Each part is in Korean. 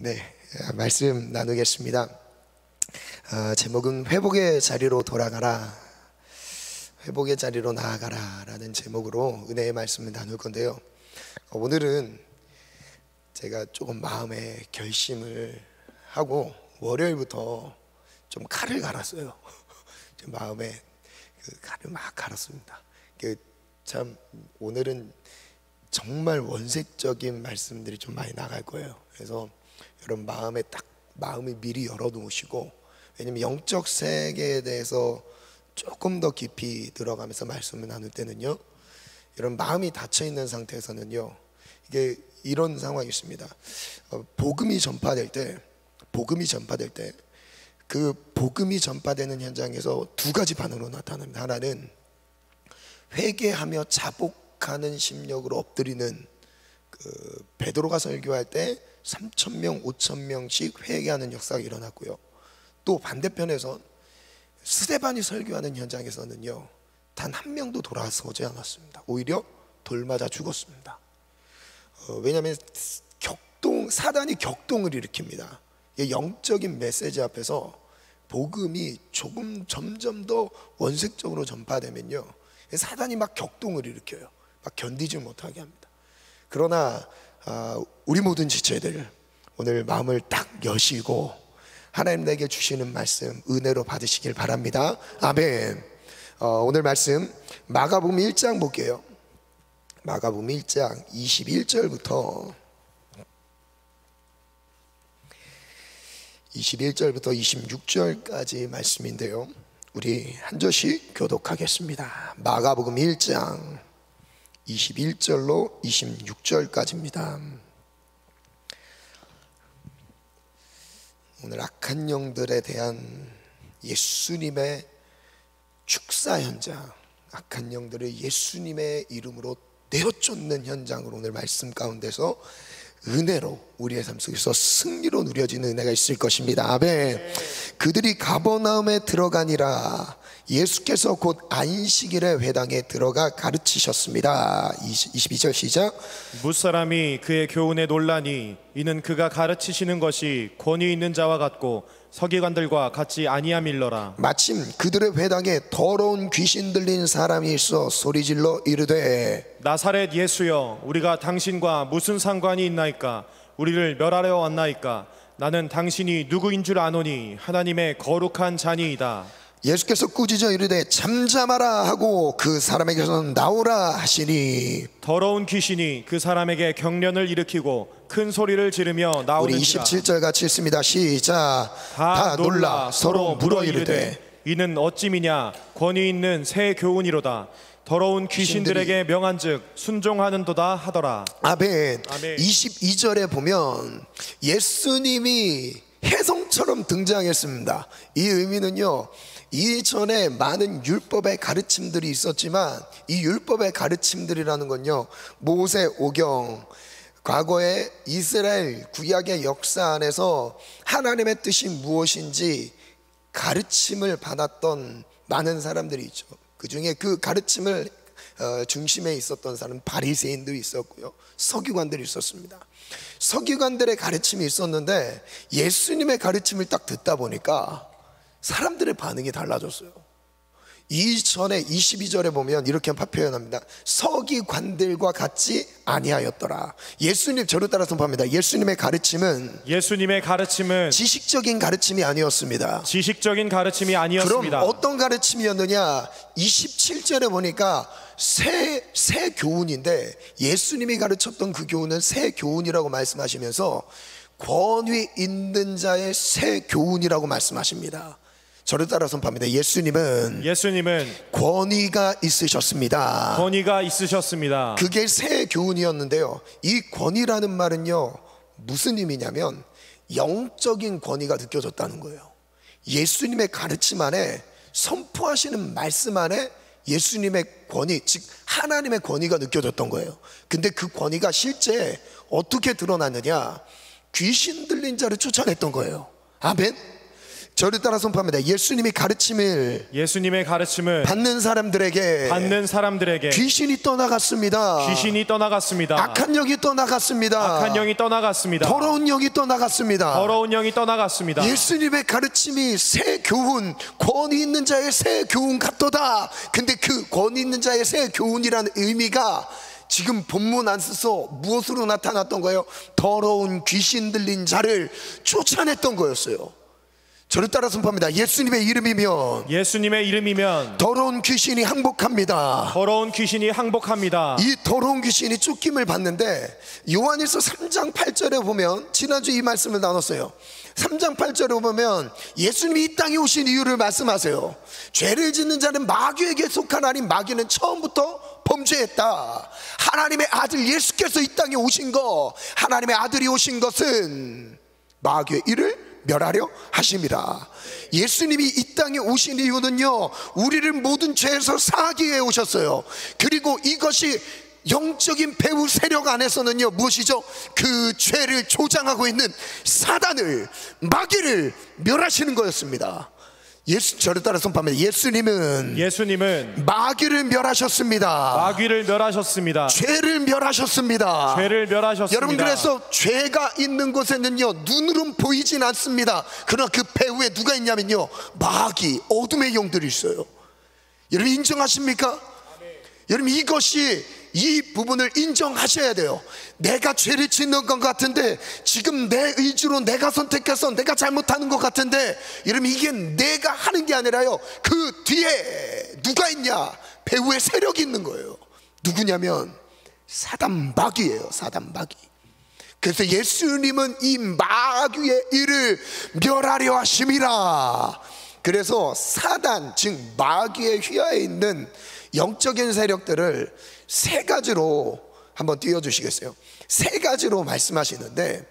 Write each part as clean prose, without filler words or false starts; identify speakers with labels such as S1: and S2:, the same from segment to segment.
S1: 네, 말씀 나누겠습니다. 제목은 회복의 자리로 돌아가라, 회복의 자리로 나아가라 라는 제목으로 은혜의 말씀을 나눌 건데요. 오늘은 제가 조금 마음에 결심을 하고 월요일부터 좀 칼을 갈았어요. 제 마음에 그 칼을 막 갈았습니다. 참 오늘은 정말 원색적인 말씀들이 좀 많이 나갈 거예요. 그래서 여러분 마음을 미리 열어두시고, 왜냐면 영적 세계에 대해서 조금 더 깊이 들어가면서 말씀을 나눌 때는요, 여러분 마음이 닫혀 있는 상태에서는요, 이게 이런 상황이 있습니다. 복음이 전파될 때 그 복음이 전파되는 현장에서 두 가지 반응으로 나타납니다. 하나는 회개하며 자복하는 심령으로 엎드리는, 베드로가 설교할 때 3,000명, 5,000명씩 회개하는 역사가 일어났고요. 또 반대편에서 스데반이 설교하는 현장에서는요, 단 한 명도 돌아서지 않았습니다. 오히려 돌 맞아 죽었습니다. 왜냐하면 사단이 격동을 일으킵니다. 영적인 메시지 앞에서 복음이 점점 더 원색적으로 전파되면요, 사단이 막 격동을 일으켜요. 막 견디지 못하게 합니다. 그러나 우리 모든 지체들 오늘 마음을 딱 여시고 하나님 내게 주시는 말씀 은혜로 받으시길 바랍니다. 아멘. 오늘 말씀 마가복음 1장 볼게요. 마가복음 1장 21절부터 26절까지 말씀인데요, 우리 한 절씩 교독하겠습니다. 마가복음 1장 21절로 26절까지입니다. 오늘 악한 영들에 대한 예수님의 축사 현장, 악한 영들을 예수님의 이름으로 내어쫓는 현장으로 오늘 말씀 가운데서 은혜로 우리의 삶 속에서 승리로 누려지는 은혜가 있을 것입니다. 아멘. 그들이 가버나움에 들어가니라. 예수께서 곧 안식일의 회당에 들어가 가르치셨습니다. 22절 시작.
S2: 무사람이 그의 교훈에 놀라니 이는 그가 가르치시는 것이 권위 있는 자와 같고 서기관들과 같이 아니함일러라.
S1: 마침 그들의 회당에 더러운 귀신 들린 사람이 있어 소리질러 이르되,
S2: 나사렛 예수여, 우리가 당신과 무슨 상관이 있나이까? 우리를 멸하려 왔나이까? 나는 당신이 누구인 줄 아노니 하나님의 거룩한 자니이다.
S1: 예수께서 꾸짖어 이르되 잠잠하라 하고 그 사람에게서 나오라 하시니,
S2: 더러운 귀신이 그 사람에게 경련을 일으키고 큰 소리를 지르며 나오는지라.
S1: 우리 27절 같이 읽습니다. 시작. 다 놀라 서로 물어 이르되
S2: 이는 어찌미냐? 권위 있는 새 교훈이로다. 더러운 귀신들에게 명한즉 순종하는도다 하더라.
S1: 아멘.
S2: 아멘.
S1: 22절에 보면 예수님이 혜성처럼 등장했습니다. 이 의미는요, 이전에 많은 율법의 가르침들이 있었지만 이 율법의 가르침들이라는 건요, 모세 오경, 과거의 이스라엘 구약의 역사 안에서 하나님의 뜻이 무엇인지 가르침을 받았던 많은 사람들이 있죠. 그 중에 그 가르침을 중심에 있었던 사람은 바리새인들이 있었고요, 서기관들이 있었습니다. 서기관들의 가르침이 있었는데 예수님의 가르침을 딱 듣다 보니까 사람들의 반응이 달라졌어요. 이전에 22절에 보면 이렇게 표현합니다. 서기관들과 같이 아니하였더라. 예수님, 저를 따라서 봅니다. 예수님의 가르침은
S2: 지식적인 가르침이 아니었습니다.
S1: 그럼 어떤 가르침이었느냐? 27절에 보니까 새 교훈인데, 예수님이 가르쳤던 그 교훈은 새 교훈이라고 말씀하시면서 권위 있는 자의 새 교훈이라고 말씀하십니다. 저를 따라서 봅니다. 예수님은 권위가 있으셨습니다. 그게 새 교훈이었는데요, 이 권위라는 말은요, 무슨 의미냐면 영적인 권위가 느껴졌다는 거예요. 예수님의 가르침 안에, 선포하시는 말씀 안에 예수님의 권위, 즉 하나님의 권위가 느껴졌던 거예요. 근데 그 권위가 실제 어떻게 드러났느냐? 귀신 들린 자를 쫓아냈던 거예요. 아멘. 저를 따라 선포합니다. 예수님의 가르침을 받는 사람들에게 귀신이 떠나갔습니다. 악한 영이 떠나갔습니다. 더러운 영이 떠나갔습니다. 예수님의 가르침이 새 교훈, 권위 있는 자의 새 교훈 같도다. 근데 그 권위 있는 자의 새 교훈이라는 의미가 지금 본문 안에서 무엇으로 나타났던 거예요? 더러운 귀신 들린 자를 쫓아냈던 거였어요. 저를 따라 선포합니다. 예수님의 이름이면 더러운 귀신이 항복합니다. 이 더러운 귀신이 쫓김을 받는데, 요한일서 3장 8절에 보면, 지난주 이 말씀을 나눴어요. 3장 8절에 보면 예수님이 이 땅에 오신 이유를 말씀하세요. 죄를 짓는 자는 마귀에게 속하나니 마귀는 처음부터 범죄했다. 하나님의 아들 예수께서 이 땅에 오신 거, 하나님의 아들이 오신 것은 마귀의 일을 멸하려 하심이라. 예수님이 이 땅에 오신 이유는요, 우리를 모든 죄에서 사하기 위해 오셨어요. 그리고 이것이 영적인 배후 세력 안에서는요, 무엇이죠? 그 죄를 조장하고 있는 사단을, 마귀를 멸하시는 거였습니다. 저를 따라 선포합니다. 예수님은 마귀를 멸하셨습니다. 죄를 멸하셨습니다. 여러분, 그래서 죄가 있는 곳에는요, 눈으로는 보이진 않습니다. 그러나 그 배후에 누가 있냐면요, 마귀, 어둠의 영들이 있어요. 여러분 인정하십니까? 여러분, 이 부분을 인정하셔야 돼요. 내가 죄를 짓는 것 같은데, 지금 내 의지로 내가 선택해서 내가 잘못하는 것 같은데, 여러분 이게 내가 하는 게 아니라요, 그 뒤에 누가 있냐? 배후에 세력이 있는 거예요. 누구냐면 사단, 마귀예요. 사단, 마귀. 그래서 예수님은 이 마귀의 일을 멸하려 하심이라. 그래서 사단, 즉 마귀의 휘하에 있는 영적인 세력들을 세 가지로 한번 띄워주시겠어요? 세 가지로 말씀하시는데,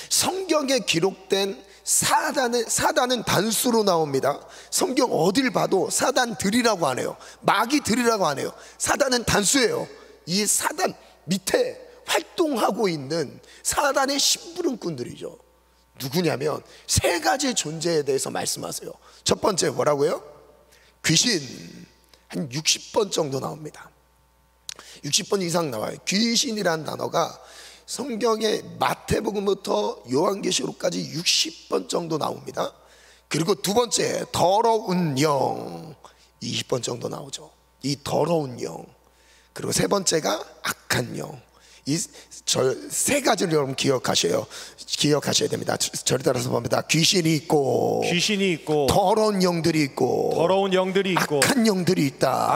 S1: 성경에 기록된 사단은 단수로 나옵니다. 성경 어딜 봐도 사단들이라고 안 해요. 마귀들이라고 안 해요. 사단은 단수예요. 이 사단 밑에 활동하고 있는 사단의 심부름꾼들이죠. 누구냐면 세 가지 존재에 대해서 말씀하세요. 첫 번째 뭐라고요? 귀신. 한 60번 정도 나옵니다. 60번 이상 나와요. 귀신이라는 단어가 성경의 마태복음부터 요한계시록까지 60번 정도 나옵니다. 그리고 두 번째, 더러운 영, 20번 정도 나오죠. 이 더러운 영. 그리고 세 번째가 악한 영. 이 세 가지를 여러분 기억하셔야 됩니다. 저를 따라서 봅니다. 귀신이 있고 더러운 영들이 있고 악한 영들이 있다.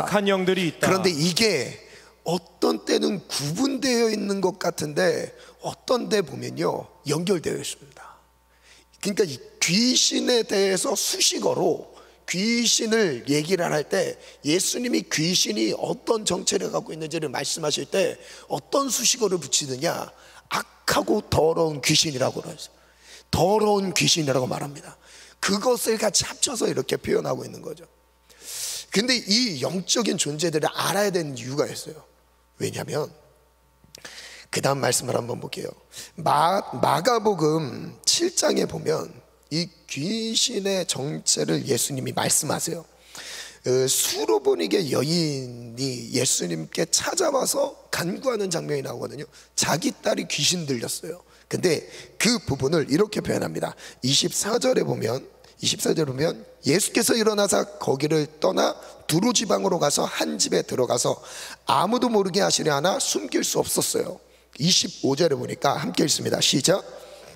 S1: 그런데 이게 어떤 때는 구분되어 있는 것 같은데, 어떤 데 보면요 연결되어 있습니다. 그러니까 이 귀신에 대해서 수식어로 귀신을 얘기를 할 때, 예수님이 귀신이 어떤 정체를 갖고 있는지를 말씀하실 때 어떤 수식어를 붙이느냐? 악하고 더러운 귀신이라고 그래요. 더러운 귀신이라고 말합니다. 그것을 같이 합쳐서 이렇게 표현하고 있는 거죠. 근데 이 영적인 존재들을 알아야 되는 이유가 있어요. 왜냐하면 그 다음 말씀을 한번 볼게요. 마가복음 7장에 보면 이 귀신의 정체를 예수님이 말씀하세요. 수로보니게 여인이 예수님께 찾아와서 간구하는 장면이 나오거든요. 자기 딸이 귀신 들렸어요. 근데 그 부분을 이렇게 표현합니다. 24절에 보면 예수께서 일어나서 거기를 떠나 두로 지방으로 가서 한 집에 들어가서 아무도 모르게 하시려 하나 숨길 수 없었어요. 25절에 보니까 함께 읽습니다. 시작.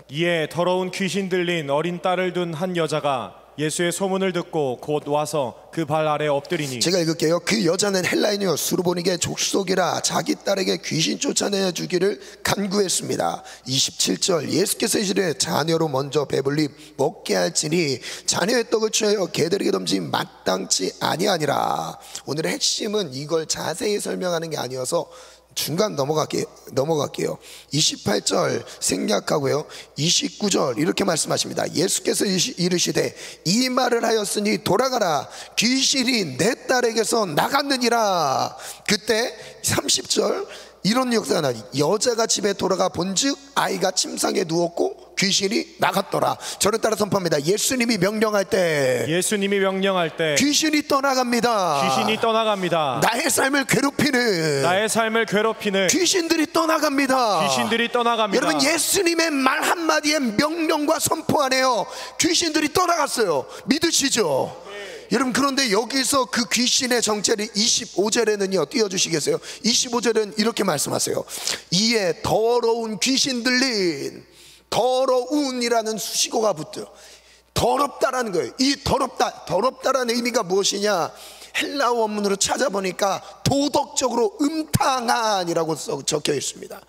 S2: 이에 더러운 귀신 들린 어린 딸을 둔 한 여자가 예수의 소문을 듣고 곧 와서 그 발 아래 엎드리니.
S1: 제가 읽을게요. 그 여자는 헬라인이요 수르보니게 족속이라 자기 딸에게 귀신 쫓아내 주기를 간구했습니다. 27절 예수께서 이르시되 자녀로 먼저 배불리 먹게 할지니 자녀의 떡을 취하여 개들에게 던지 마땅치 아니하니라. 오늘의 핵심은 이걸 자세히 설명하는 게 아니어서 중간 넘어갈게요. 28절 생략하고요. 29절 이렇게 말씀하십니다. 예수께서 이르시되 이 말을 하였으니 돌아가라 귀신이 내 딸에게서 나갔느니라. 그때 30절 이런 역사가 나니 여자가 집에 돌아가 본즉 아이가 침상에 누웠고 귀신이 나갔더라. 저를 따라 선포합니다. 예수님이 명령할 때 귀신이 떠나갑니다. 나의 삶을 괴롭히는 귀신들이 떠나갑니다. 여러분, 예수님의 말 한마디에 명령과 선포 안에요 귀신들이 떠나갔어요. 믿으시죠? 여러분, 그런데 여기서 그 귀신의 정체를 25절에는요 띄워주시겠어요? 25절은 이렇게 말씀하세요. 이에 더러운 귀신 들린, 더러운이라는 수식어가 붙어요. 더럽다라는 거예요. 이 더럽다라는 의미가 무엇이냐? 헬라어 원문으로 찾아보니까 도덕적으로 음탕한이라고 적혀 있습니다.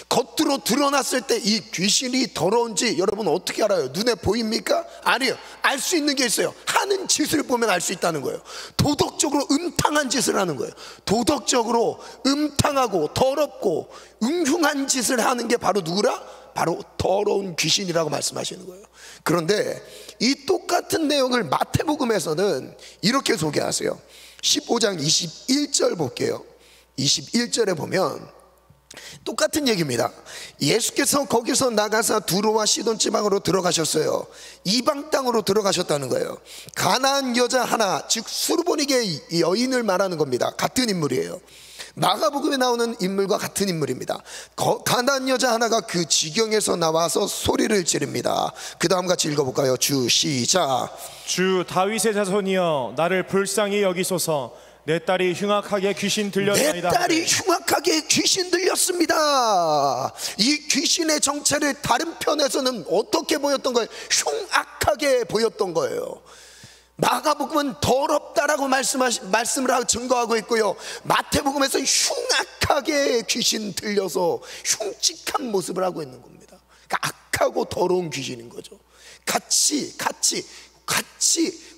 S1: 겉으로 드러났을 때 이 귀신이 더러운지 여러분 어떻게 알아요? 눈에 보입니까? 아니요. 알 수 있는 게 있어요. 하는 짓을 보면 알 수 있다는 거예요. 도덕적으로 음탕한 짓을 하는 거예요. 도덕적으로 음탕하고 더럽고 음흉한 짓을 하는 게 바로 누구라? 바로 더러운 귀신이라고 말씀하시는 거예요. 그런데 이 똑같은 내용을 마태복음에서는 이렇게 소개하세요. 15장 21절 볼게요. 21절에 보면 똑같은 얘기입니다. 예수께서 거기서 나가사 두로와 시돈 지방으로 들어가셨어요. 이방 땅으로 들어가셨다는 거예요. 가나안 여자 하나, 즉 수르보니게 여인을 말하는 겁니다. 같은 인물이에요. 마가복음에 나오는 인물과 같은 인물입니다. 가나안 여자 하나가 그 지경에서 나와서 소리를 지릅니다. 그 다음 같이 읽어볼까요? 주 시작.
S2: 주 다윗의 자손이여 나를 불쌍히 여기소서. 내 딸이 흉악하게 귀신 들렸나이다.
S1: 내 딸이 흉악하게 귀신 들렸습니다. 이 귀신의 정체를 다른 편에서는 어떻게 보였던 거예요? 흉악하게 보였던 거예요. 마가복음은 더럽다라고 말씀을 하고 증거하고 있고요. 마태복음에서 흉악하게 귀신 들려서 흉측한 모습을 하고 있는 겁니다. 그러니까 악하고 더러운 귀신인 거죠. 같이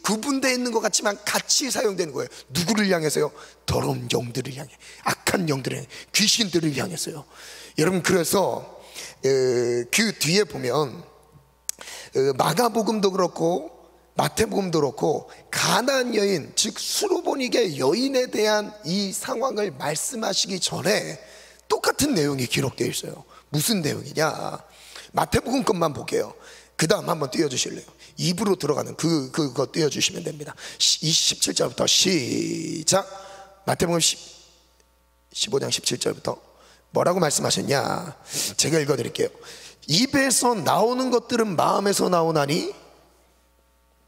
S1: 구분되어 있는 것 같지만 같이 사용되는 거예요. 누구를 향해서요? 더러운 영들을 향해, 악한 영들을 향해, 귀신들을 향해서요. 여러분, 그래서 그 뒤에 보면 마가복음도 그렇고 마태복음도 그렇고 가나안 여인, 즉 수르보니게 여인에 대한 이 상황을 말씀하시기 전에 똑같은 내용이 기록되어 있어요. 무슨 내용이냐? 마태복음 것만 볼게요. 그 다음 한번 띄워주실래요? 입으로 들어가는 그거 띄워주시면 됩니다. 17절부터 시작. 마태복음 15장 17절부터 뭐라고 말씀하셨냐? 제가 읽어드릴게요. 입에서 나오는 것들은 마음에서 나오나니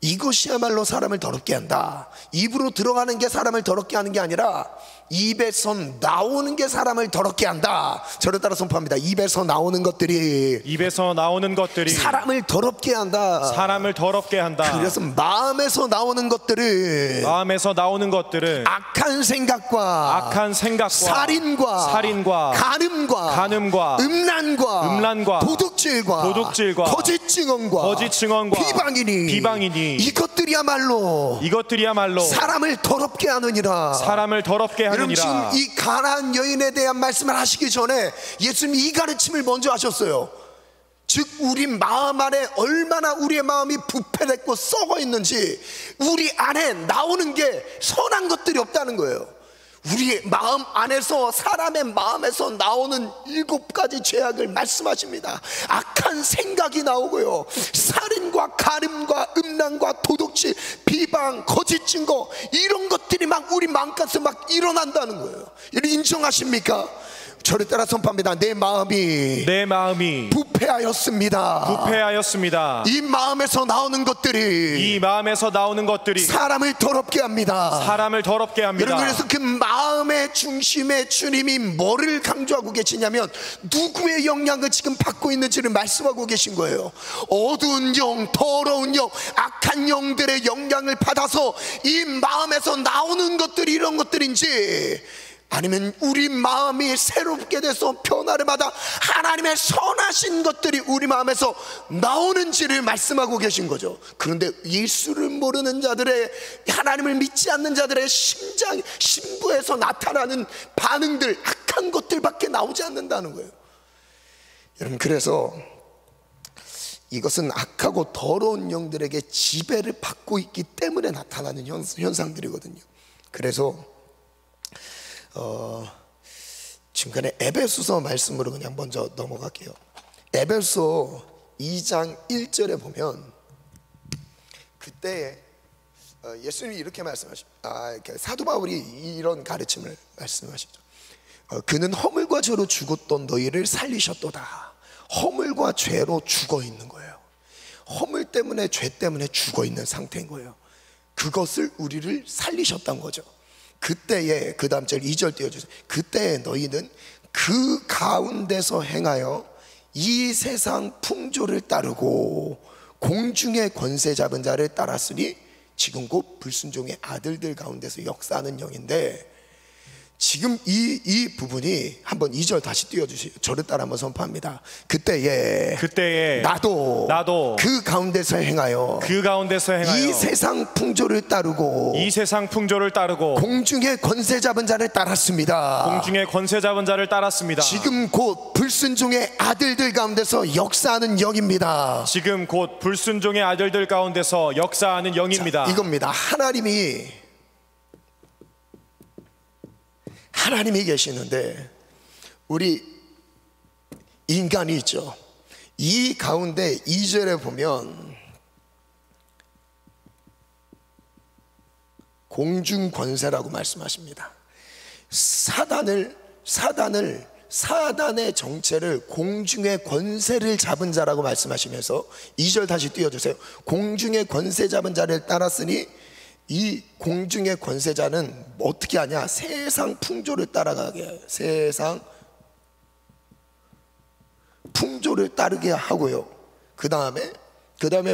S1: 이것이야말로 사람을 더럽게 한다. 입으로 들어가는 게 사람을 더럽게 하는 게 아니라 입에서 나오는 게 사람을 더럽게 한다. 저를 따라 선포합니다. 입에서 나오는 것들이 사람을 더럽게 한다. 그래서 마음에서 나오는 것들은 악한 생각과 살인과 간음과 음란과 도둑질과 거짓 증언과 비방이니 이것들이야말로 사람을 더럽게 하느니라. 여러분, 지금 이 가나안 여인에 대한 말씀을 하시기 전에 예수님이 이 가르침을 먼저 하셨어요. 즉 우리 마음 안에 얼마나 우리의 마음이 부패됐고 썩어 있는지, 우리 안에 나오는 게 선한 것들이 없다는 거예요. 우리의 마음 안에서, 사람의 마음에서 나오는 7가지 죄악을 말씀하십니다. 악한 생각이 나오고요, 살인과 간음과 음란과 도둑질, 비방, 거짓 증거, 이런 것들이 막 우리 마음가에서 막 일어난다는 거예요. 이를 인정하십니까? 저를 따라 선포합니다. 내 마음이 부패하였습니다. 이 마음에서 나오는 것들이 사람을 더럽게 합니다. 여러분, 그래서 그 마음의 중심에 주님이 뭐를 강조하고 계시냐면 누구의 영향을 지금 받고 있는지를 말씀하고 계신 거예요. 어두운 영, 더러운 영, 악한 영들의 영향을 받아서 이 마음에서 나오는 것들이 이런 것들인지, 아니면 우리 마음이 새롭게 돼서 변화를 받아 하나님의 선하신 것들이 우리 마음에서 나오는지를 말씀하고 계신 거죠. 그런데 예수를 모르는 자들의, 하나님을 믿지 않는 자들의 신부에서 나타나는 반응들, 악한 것들밖에 나오지 않는다는 거예요. 여러분, 그래서 이것은 악하고 더러운 영들에게 지배를 받고 있기 때문에 나타나는 현상들이거든요. 그래서 중간에 에베소서 말씀으로 그냥 먼저 넘어갈게요. 에베소 2장 1절에 보면 그때 예수님이 이렇게 말씀하십니다. 사도 바울이 이런 가르침을 말씀하시죠. 그는 허물과 죄로 죽었던 너희를 살리셨도다. 허물과 죄로 죽어 있는 거예요. 허물 때문에, 죄 때문에 죽어 있는 상태인 거예요. 그것을 우리를 살리셨단 거죠. 그때에, 그 다음 절 2절 띄워주세요. 그때에 너희는 그 가운데서 행하여 이 세상 풍조를 따르고 공중의 권세 잡은 자를 따랐으니 지금 곧 불순종의 아들들 가운데서 역사하는 영인데, 지금 이 부분이 한번 2절 다시 띄워주시죠. 저를 따라 한번 선포합니다. 그때에 나도 그 가운데서 행하여 이 세상 풍조를 따르고 공중의 권세 잡은 자를 따랐습니다. 지금 곧 불순종의 아들들 가운데서 역사하는 영입니다.
S2: 자,
S1: 이겁니다. 하나님이 계시는데 우리 인간이 있죠. 이 가운데 2절에 보면 공중 권세라고 말씀하십니다. 사단의 정체를 공중의 권세를 잡은 자라고 말씀하시면서 2절 다시 띄워주세요. 공중의 권세 잡은 자를 따랐으니 이 공중의 권세자는 어떻게 하냐? 세상 풍조를 따라가게 해요. 세상 풍조를 따르게 하고요. 그 다음에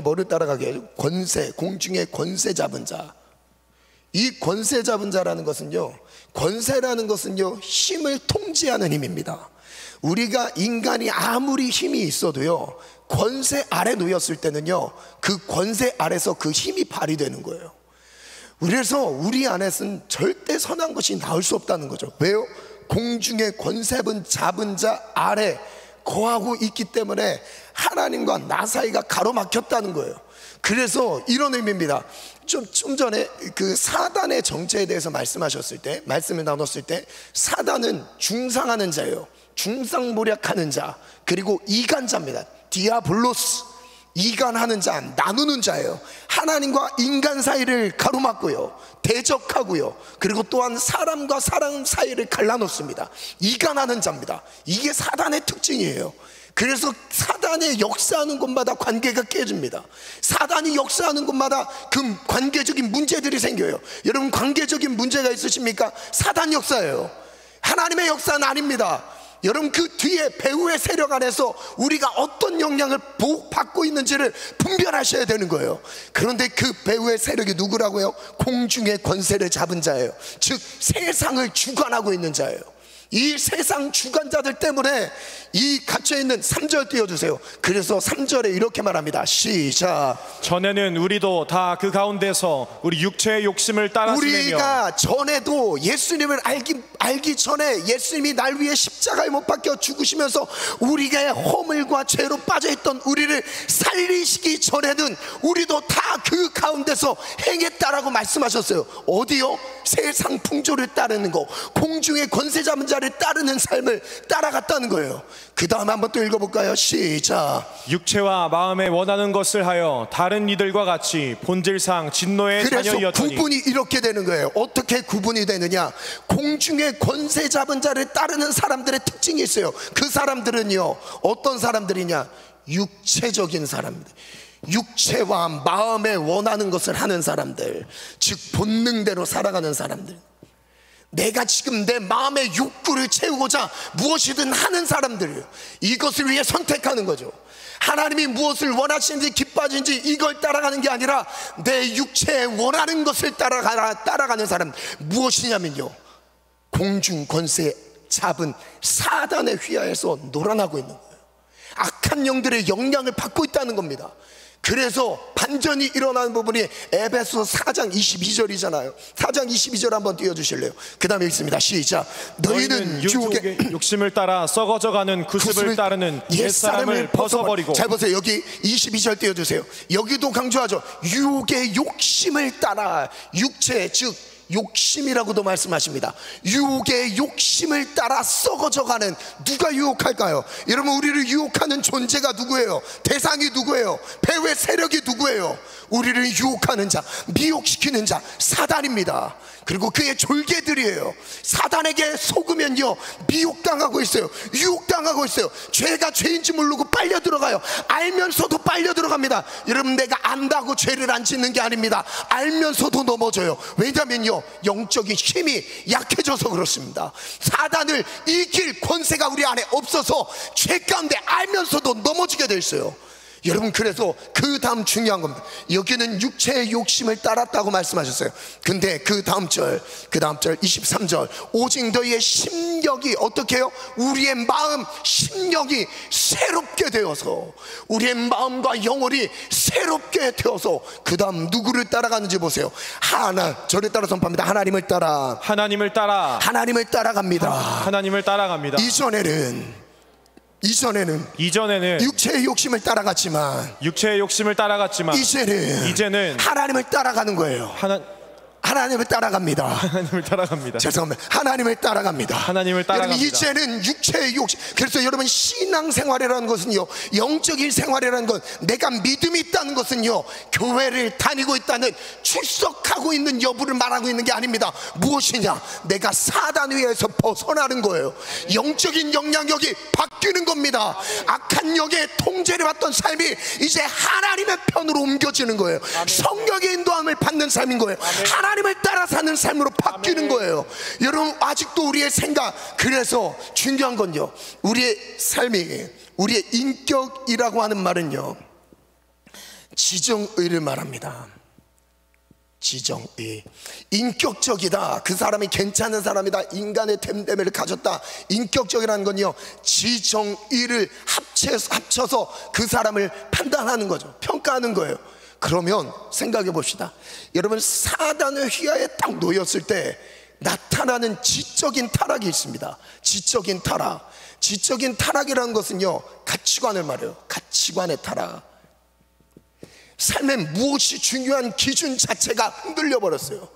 S1: 뭐를 따라가게 해요? 권세, 공중의 권세 잡은 자. 이 권세 잡은 자라는 것은요, 권세라는 것은요, 힘을 통제하는 힘입니다. 우리가 인간이 아무리 힘이 있어도요, 권세 아래 놓였을 때는요, 그 권세 아래서 그 힘이 발휘되는 거예요. 그래서 우리 안에서는 절대 선한 것이 나올 수 없다는 거죠. 왜요? 공중의 권세 잡은 자 아래 거하고 있기 때문에 하나님과 나 사이가 가로막혔다는 거예요. 그래서 이런 의미입니다. 좀 전에 그 사단의 정체에 대해서 말씀을 나눴을 때 사단은 중상하는 자예요. 중상모략하는 자, 그리고 이간자입니다. 디아블로스, 이간하는 자, 나누는 자예요. 하나님과 인간 사이를 가로막고요, 대적하고요, 그리고 또한 사람과 사람 사이를 갈라놓습니다. 이간하는 자입니다. 이게 사단의 특징이에요. 그래서 사단이 역사하는 곳마다 관계가 깨집니다. 사단이 역사하는 곳마다 그 관계적인 문제들이 생겨요. 여러분, 관계적인 문제가 있으십니까? 사단 역사예요. 하나님의 역사는 아닙니다. 여러분, 그 뒤에 배후의 세력 안에서 우리가 어떤 영향을 받고 있는지를 분별하셔야 되는 거예요. 그런데 그 배후의 세력이 누구라고요? 공중의 권세를 잡은 자예요. 즉 세상을 주관하고 있는 자예요. 이 세상 주관자들 때문에 이 갇혀있는 3절 띄워주세요. 그래서 3절에 이렇게 말합니다. 시작.
S2: 전에는 우리도 다 그 가운데서 우리 육체의 욕심을 따랐으며,
S1: 우리가 전에도 예수님을 알기 전에 예수님이 날 위해 십자가에 못 박혀 죽으시면서 우리가 허물과 죄로 빠져있던 우리를 살리시기 전에는 우리도 다 그 가운데서 행했다라고 말씀하셨어요. 어디요? 세상 풍조를 따르는 거, 공중의 권세 잡은 자를 따르는 삶을 따라갔다는 거예요. 그 다음 한번 또 읽어볼까요? 시작.
S2: 육체와 마음에 원하는 것을 하여 다른 이들과 같이 본질상 진노의 자녀이었더니.
S1: 그래서 구분이 이렇게 되는 거예요. 어떻게 구분이 되느냐? 공중의 권세 잡은 자를 따르는 사람들의 특징이 있어요. 그 사람들은요, 어떤 사람들이냐? 육체적인 사람들, 육체와 마음에 원하는 것을 하는 사람들, 즉 본능대로 살아가는 사람들, 내가 지금 내 마음의 욕구를 채우고자 무엇이든 하는 사람들, 이것을 위해 선택하는 거죠. 하나님이 무엇을 원하시는지 기뻐하시는지 이걸 따라가는 게 아니라 내 육체에 원하는 것을 따라가는 사람, 무엇이냐면요, 공중 권세 잡은 사단의 휘하에서 놀아나고 있는 거예요. 악한 영들의 영향을 받고 있다는 겁니다. 그래서 반전이 일어나는 부분이 에베소 4장 22절이잖아요. 4장 22절 한번 띄워주실래요? 그 다음에 읽습니다. 시작. 너희는 유혹의
S2: 욕심을 따라 썩어져가는 구습을 따르는 옛사람을 벗어버리고.
S1: 잘 보세요. 여기 22절 띄워주세요. 여기도 강조하죠. 유혹의 욕심을 따라, 육체 즉 욕심이라고도 말씀하십니다. 유혹의 욕심을 따라 썩어져가는, 누가 유혹할까요? 여러분, 우리를 유혹하는 존재가 누구예요? 대상이 누구예요? 배후의 세력이 누구예요? 우리를 유혹하는 자, 미혹시키는 자, 사단입니다. 그리고 그의 졸개들이에요. 사단에게 속으면요, 미혹당하고 있어요. 유혹당하고 있어요. 죄가 죄인지 모르고 빨려 들어가요. 알면서도 빨려 들어갑니다. 여러분, 내가 안다고 죄를 안 짓는 게 아닙니다. 알면서도 넘어져요. 왜냐면요, 영적인 힘이 약해져서 그렇습니다. 사단을 이길 권세가 우리 안에 없어서 죄 가운데 알면서도 넘어지게 돼 있어요. 여러분, 그래서 그 다음 중요한 겁니다. 여기는 육체의 욕심을 따랐다고 말씀하셨어요. 근데 그 다음 절 23절, 오직 너희의 심령이 어떻게 해요? 우리의 마음, 심령이 새롭게 되어서, 우리의 마음과 영혼이 새롭게 되어서 그 다음 누구를 따라가는지 보세요. 저를 따라 선포합니다. 하나님을 따라,
S2: 하나님을
S1: 따라갑니다.
S2: 하나님을 따라갑니다. 이전에는
S1: 육체의 욕심을 따라갔지만 이제는 하나님을 따라가는 거예요. 하나님을 따라갑니다. 죄송합니다. 하나님을 따라갑니다. 여러분, 이제는 육체의 욕심. 그래서 여러분, 신앙생활이라는 것은요, 영적인 생활이라는 것, 내가 믿음이 있다는 것은요, 교회를 다니고 있다는, 출석하고 있는 여부를 말하고 있는 게 아닙니다. 무엇이냐? 내가 사단 위에서 벗어나는 거예요. 영적인 영향력이 바뀌는 겁니다. 악한 영의 통제를 받던 삶이 이제 하나님의 편으로 옮겨지는 거예요. 성령의 인도함을 받는 삶인 거예요. 하나님을 따라 사는 삶으로 바뀌는 거예요. 여러분, 아직도 우리의 생각, 그래서 중요한 건요, 우리의 삶이, 우리의 인격이라고 하는 말은요, 지정의를 말합니다. 지정의, 인격적이다, 그 사람이 괜찮은 사람이다, 인간의 됨됨이를 가졌다. 인격적이라는 건요, 지정의를 합쳐서 그 사람을 판단하는 거죠. 평가하는 거예요. 그러면 생각해 봅시다. 여러분, 사단의 휘하에 딱 놓였을 때 나타나는 지적인 타락이 있습니다. 지적인 타락이라는 것은요, 가치관을 말해요. 가치관의 타락. 삶의 무엇이 중요한 기준 자체가 흔들려 버렸어요.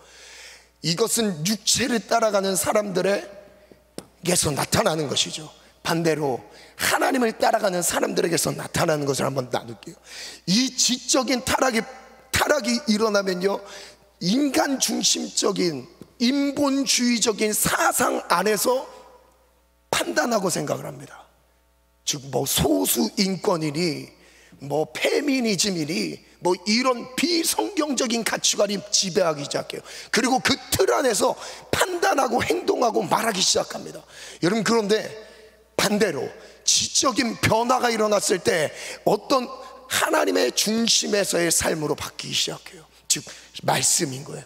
S1: 이것은 육체를 따라가는 사람들에게서 나타나는 것이죠. 반대로 하나님을 따라가는 사람들에게서 나타나는 것을 한번 나눌게요. 이 지적인 타락이 일어나면요, 인간 중심적인 인본주의적인 사상 안에서 판단하고 생각을 합니다. 즉, 소수 인권이니 페미니즘이니 이런 비성경적인 가치관이 지배하기 시작해요. 그리고 그 틀 안에서 판단하고 행동하고 말하기 시작합니다. 여러분, 그런데 반대로 지적인 변화가 일어났을 때 어떤 하나님의 중심에서의 삶으로 바뀌기 시작해요. 즉, 말씀인 거예요.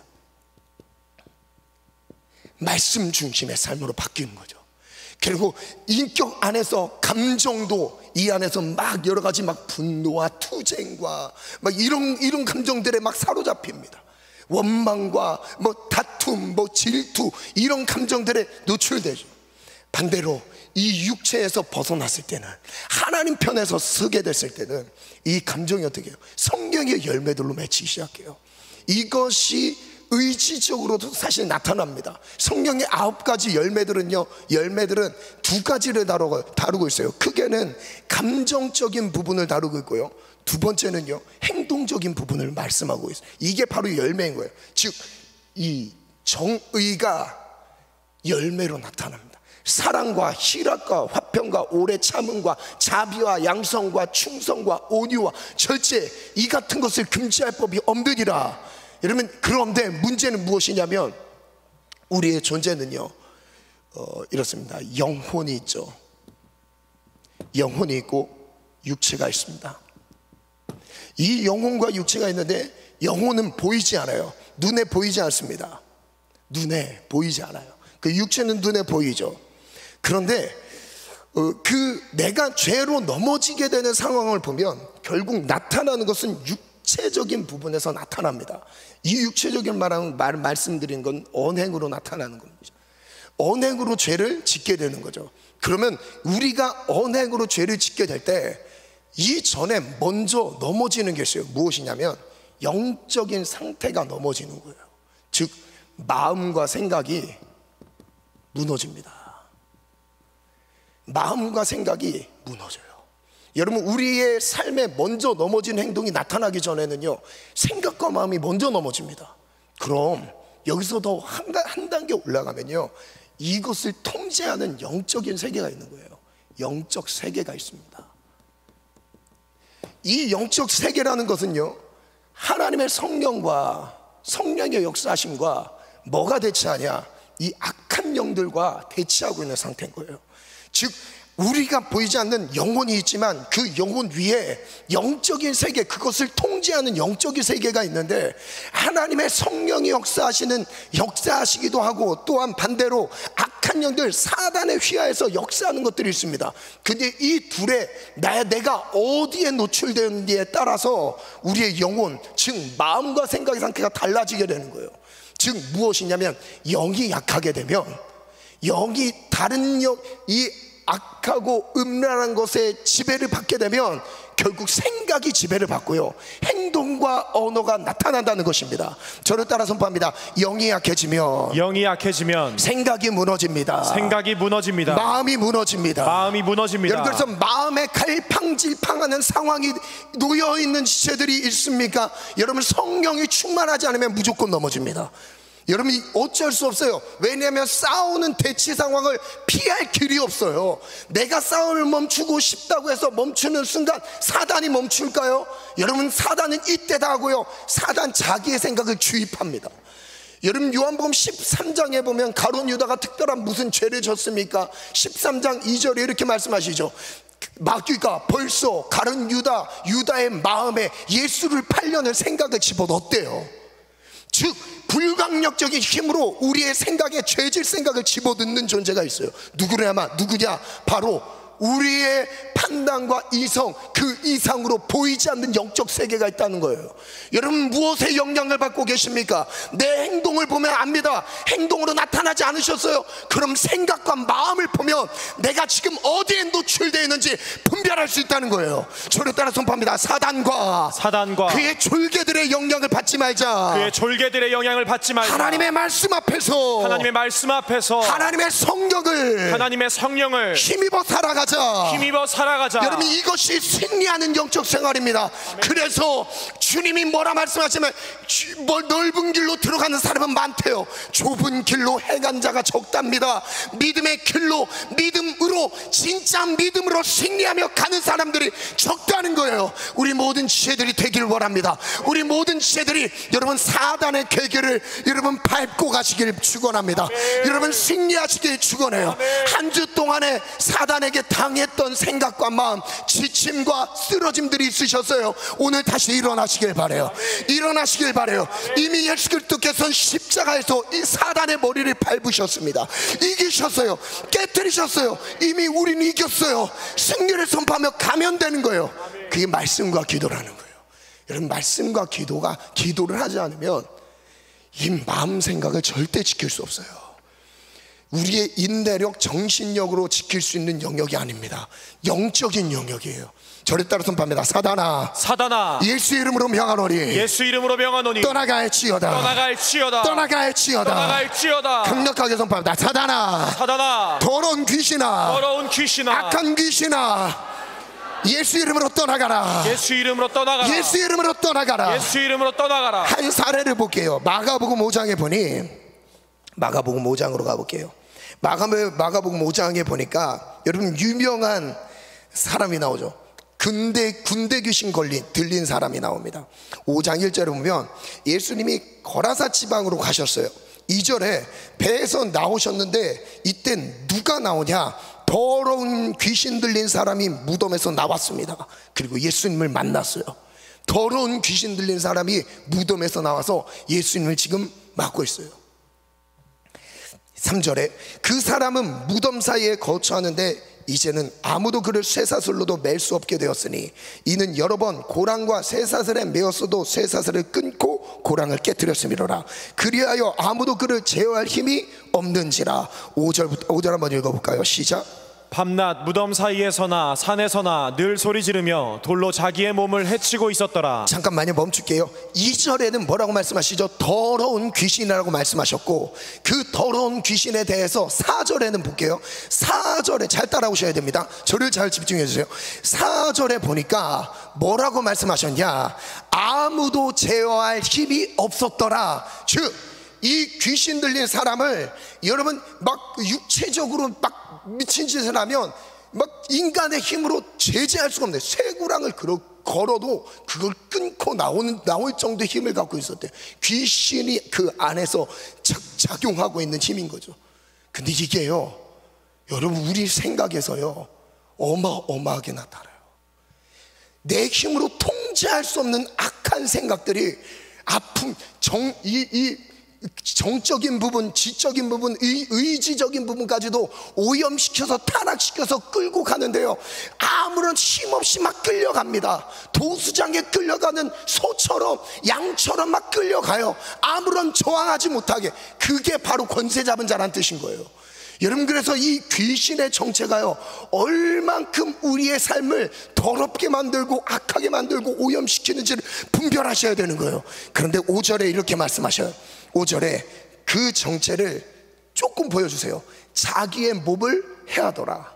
S1: 말씀 중심의 삶으로 바뀌는 거죠. 그리고 인격 안에서 감정도 이 안에서 막 여러 가지 분노와 투쟁과 이런 감정들에 사로잡힙니다. 원망과 다툼, 질투, 이런 감정들에 노출되죠. 반대로 이 육체에서 벗어났을 때는, 하나님 편에서 서게 됐을 때는 이 감정이 어떻게 해요? 성령의 열매들로 맺히기 시작해요. 이것이 의지적으로도 사실 나타납니다. 성령의 9가지 열매들은 2가지를 다루고 있어요. 크게는 감정적인 부분을 다루고 있고요, 두 번째는요, 행동적인 부분을 말씀하고 있어요. 이게 바로 열매인 거예요. 즉, 이 정의가 열매로 나타납니다. 사랑과 희락과 화평과 오래 참음과 자비와 양성과 충성과 온유와 절제, 이 같은 것을 금지할 법이 없느니라. 여러분, 그런데 문제는 무엇이냐면, 우리의 존재는요, 이렇습니다. 영혼이 있죠. 영혼이 있고 육체가 있습니다. 이 영혼과 육체가 있는데, 영혼은 보이지 않아요. 눈에 보이지 않습니다. 눈에 보이지 않아요. 그 육체는 눈에 보이죠. 그런데 내가 죄로 넘어지게 되는 상황을 보면 결국 나타나는 것은 육체적인 부분에서 나타납니다. 이 육체적인 말씀드린 건 언행으로 나타나는 겁니다. 언행으로 죄를 짓게 되는 거죠. 그러면 우리가 언행으로 죄를 짓게 될 때 이전에 먼저 넘어지는 게 있어요. 무엇이냐면 영적인 상태가 넘어지는 거예요. 즉, 마음과 생각이 무너집니다. 마음과 생각이 무너져요. 여러분, 우리의 삶에 먼저 넘어진 행동이 나타나기 전에는요, 생각과 마음이 먼저 넘어집니다. 그럼 여기서 더 한 단계 올라가면요, 이것을 통제하는 영적인 세계가 있는 거예요. 영적 세계가 있습니다. 이 영적 세계라는 것은요, 하나님의 성령과 성령의 역사하심과 뭐가 대치하냐? 이 악한 영들과 대치하고 있는 상태인 거예요. 즉, 우리가 보이지 않는 영혼이 있지만 그 영혼 위에 영적인 세계, 그것을 통제하는 영적인 세계가 있는데, 하나님의 성령이 역사하시기도 하고, 또한 반대로 악한 영들, 사단의 휘하에서 역사하는 것들이 있습니다. 근데 이 둘에 내가 어디에 노출되는지에 따라서 우리의 영혼, 즉 마음과 생각의 상태가 달라지게 되는 거예요. 즉 무엇이냐면, 영이 약하게 되면, 영이 다른 이 악하고 음란한 것에 지배를 받게 되면 결국 생각이 지배를 받고요, 행동과 언어가 나타난다는 것입니다. 저를 따라 선포합니다. 영이 약해지면 생각이 무너집니다. 마음이 무너집니다. 여러분, 그래서 마음에 갈팡질팡하는 상황이 놓여있는 지체들이 있습니까? 여러분, 성령이 충만하지 않으면 무조건 넘어집니다. 여러분, 어쩔 수 없어요. 왜냐하면 싸우는 대치 상황을 피할 길이 없어요. 내가 싸움을 멈추고 싶다고 해서 멈추는 순간 사단이 멈출까요? 여러분, 사단은 이때다 하고요, 사단 자기의 생각을 주입합니다. 여러분, 요한복음 13장에 보면 가룟 유다가 특별한 무슨 죄를 졌습니까? 13장 2절에 이렇게 말씀하시죠. 마귀가 벌써 가룟 유다의 마음에 예수를 팔려는 생각을 집어넣었대요. 즉 불강력적인 힘으로 우리의 생각에 죄질 생각을 집어넣는 존재가 있어요. 누구냐? 바로 우리의 판단과 이성, 그 이상으로 보이지 않는 영적 세계가 있다는 거예요. 여러분, 무엇에 영향을 받고 계십니까? 내 행동을 보면 압니다. 행동으로 나타나지 않으셨어요? 그럼 생각과 마음을 보면 내가 지금 어디에 노출되어 있는지 분별할 수 있다는 거예요. 저를 따라 선포합니다. 사단과 그의 졸개들의 영향을 받지 말자. 하나님의 말씀 앞에서 하나님의 성령을 힘입어 살아가자. 여러분, 이것이 승리하는 영적 생활입니다. 그래서 주님이 뭐라 말씀하시면, 넓은 길로 들어가는 사람은 많대요. 좁은 길로 행한 자가 적답니다. 믿음의 길로, 믿음으로, 진짜 믿음으로 승리하며 가는 사람들이 적다는 거예요. 우리 모든 지체들이 되기를 원합니다. 우리 모든 지체들이 여러분 사단의 궤계를 여러분 밟고 가시길 축원합니다. 여러분 승리하시길 축원해요. 한 주 동안에 사단에게 당했던 생각과 마음, 지침과 쓰러짐들이 있으셨어요. 오늘 다시 일어나시길 바래요. 이미 예수 그리스도께서는 십자가에서 이 사단의 머리를 밟으셨습니다. 이기셨어요. 깨뜨리셨어요. 이미 우리는 이겼어요. 승리를 선포하며 가면 되는 거예요. 그게 말씀과 기도라는 거예요. 여러분, 말씀과 기도를 하지 않으면 이 마음 생각을 절대 지킬 수 없어요. 우리의 인내력, 정신력으로 지킬 수 있는 영역이 아닙니다. 영적인 영역이에요. 저를 따라 선포합니다. 사단아, 예수 이름으로 명하노니 떠나갈지어다. 강력하게 선포합니다. 사단아, 더러운 귀신아, 악한 귀신아, 예수 이름으로 떠나가라. 한 사례를 볼게요. 마가복음 5장에 보니, 마가복음 5장으로 가볼게요. 마가복음 5장에 보니까 여러분 유명한 사람이 나오죠. 군대 귀신 들린 사람이 나옵니다. 5장 1절에 보면 예수님이 거라사 지방으로 가셨어요. 2절에 배에서 나오셨는데 이때 누가 나오냐? 더러운 귀신 들린 사람이 무덤에서 나왔습니다. 그리고 예수님을 만났어요. 더러운 귀신 들린 사람이 무덤에서 나와서 예수님을 지금 맡고 있어요. 3절에 그 사람은 무덤 사이에 거처하는데 이제는 아무도 그를 쇠사슬로도 맬 수 없게 되었으니 이는 여러 번 고랑과 쇠사슬에 매었어도 쇠사슬을 끊고 고랑을 깨뜨렸음이로라. 그리하여 아무도 그를 제어할 힘이 없는지라. 5절 한번 읽어볼까요? 시작.
S2: 밤낮 무덤 사이에서나 산에서나 늘 소리 지르며 돌로 자기의 몸을 해치고 있었더라.
S1: 잠깐만요, 멈출게요. 2절에는 뭐라고 말씀하시죠? 더러운 귀신이라고 말씀하셨고, 그 더러운 귀신에 대해서 4절에는 볼게요. 4절에 잘 따라오셔야 됩니다. 저를 잘 집중해 주세요. 4절에 보니까 뭐라고 말씀하셨냐? 아무도 제어할 힘이 없었더라. 즉, 이 귀신 들린 사람을 여러분 막 육체적으로 막 미친 짓을 하면 막 인간의 힘으로 제재할 수가 없네. 쇠고랑을 걸어도 그걸 끊고 나올 정도의 힘을 갖고 있었대. 귀신이 그 안에서 작용하고 있는 힘인 거죠. 근데 이게요, 여러분 우리 생각에서요 어마어마하게 나타나요. 내 힘으로 통제할 수 없는 악한 생각들이 아픔, 정적인 부분, 지적인 부분, 의지적인 부분까지도 오염시켜서 타락시켜서 끌고 가는데요, 아무런 힘없이 막 끌려갑니다. 도수장에 끌려가는 소처럼, 양처럼 막 끌려가요. 아무런 저항하지 못하게. 그게 바로 권세 잡은 자란 뜻인 거예요. 여러분, 그래서 이 귀신의 정체가요 얼만큼 우리의 삶을 더럽게 만들고 악하게 만들고 오염시키는지를 분별하셔야 되는 거예요. 그런데 5절에 이렇게 말씀하셔요. 5절에 그 정체를 조금 보여주세요. 자기의 몸을 해하더라.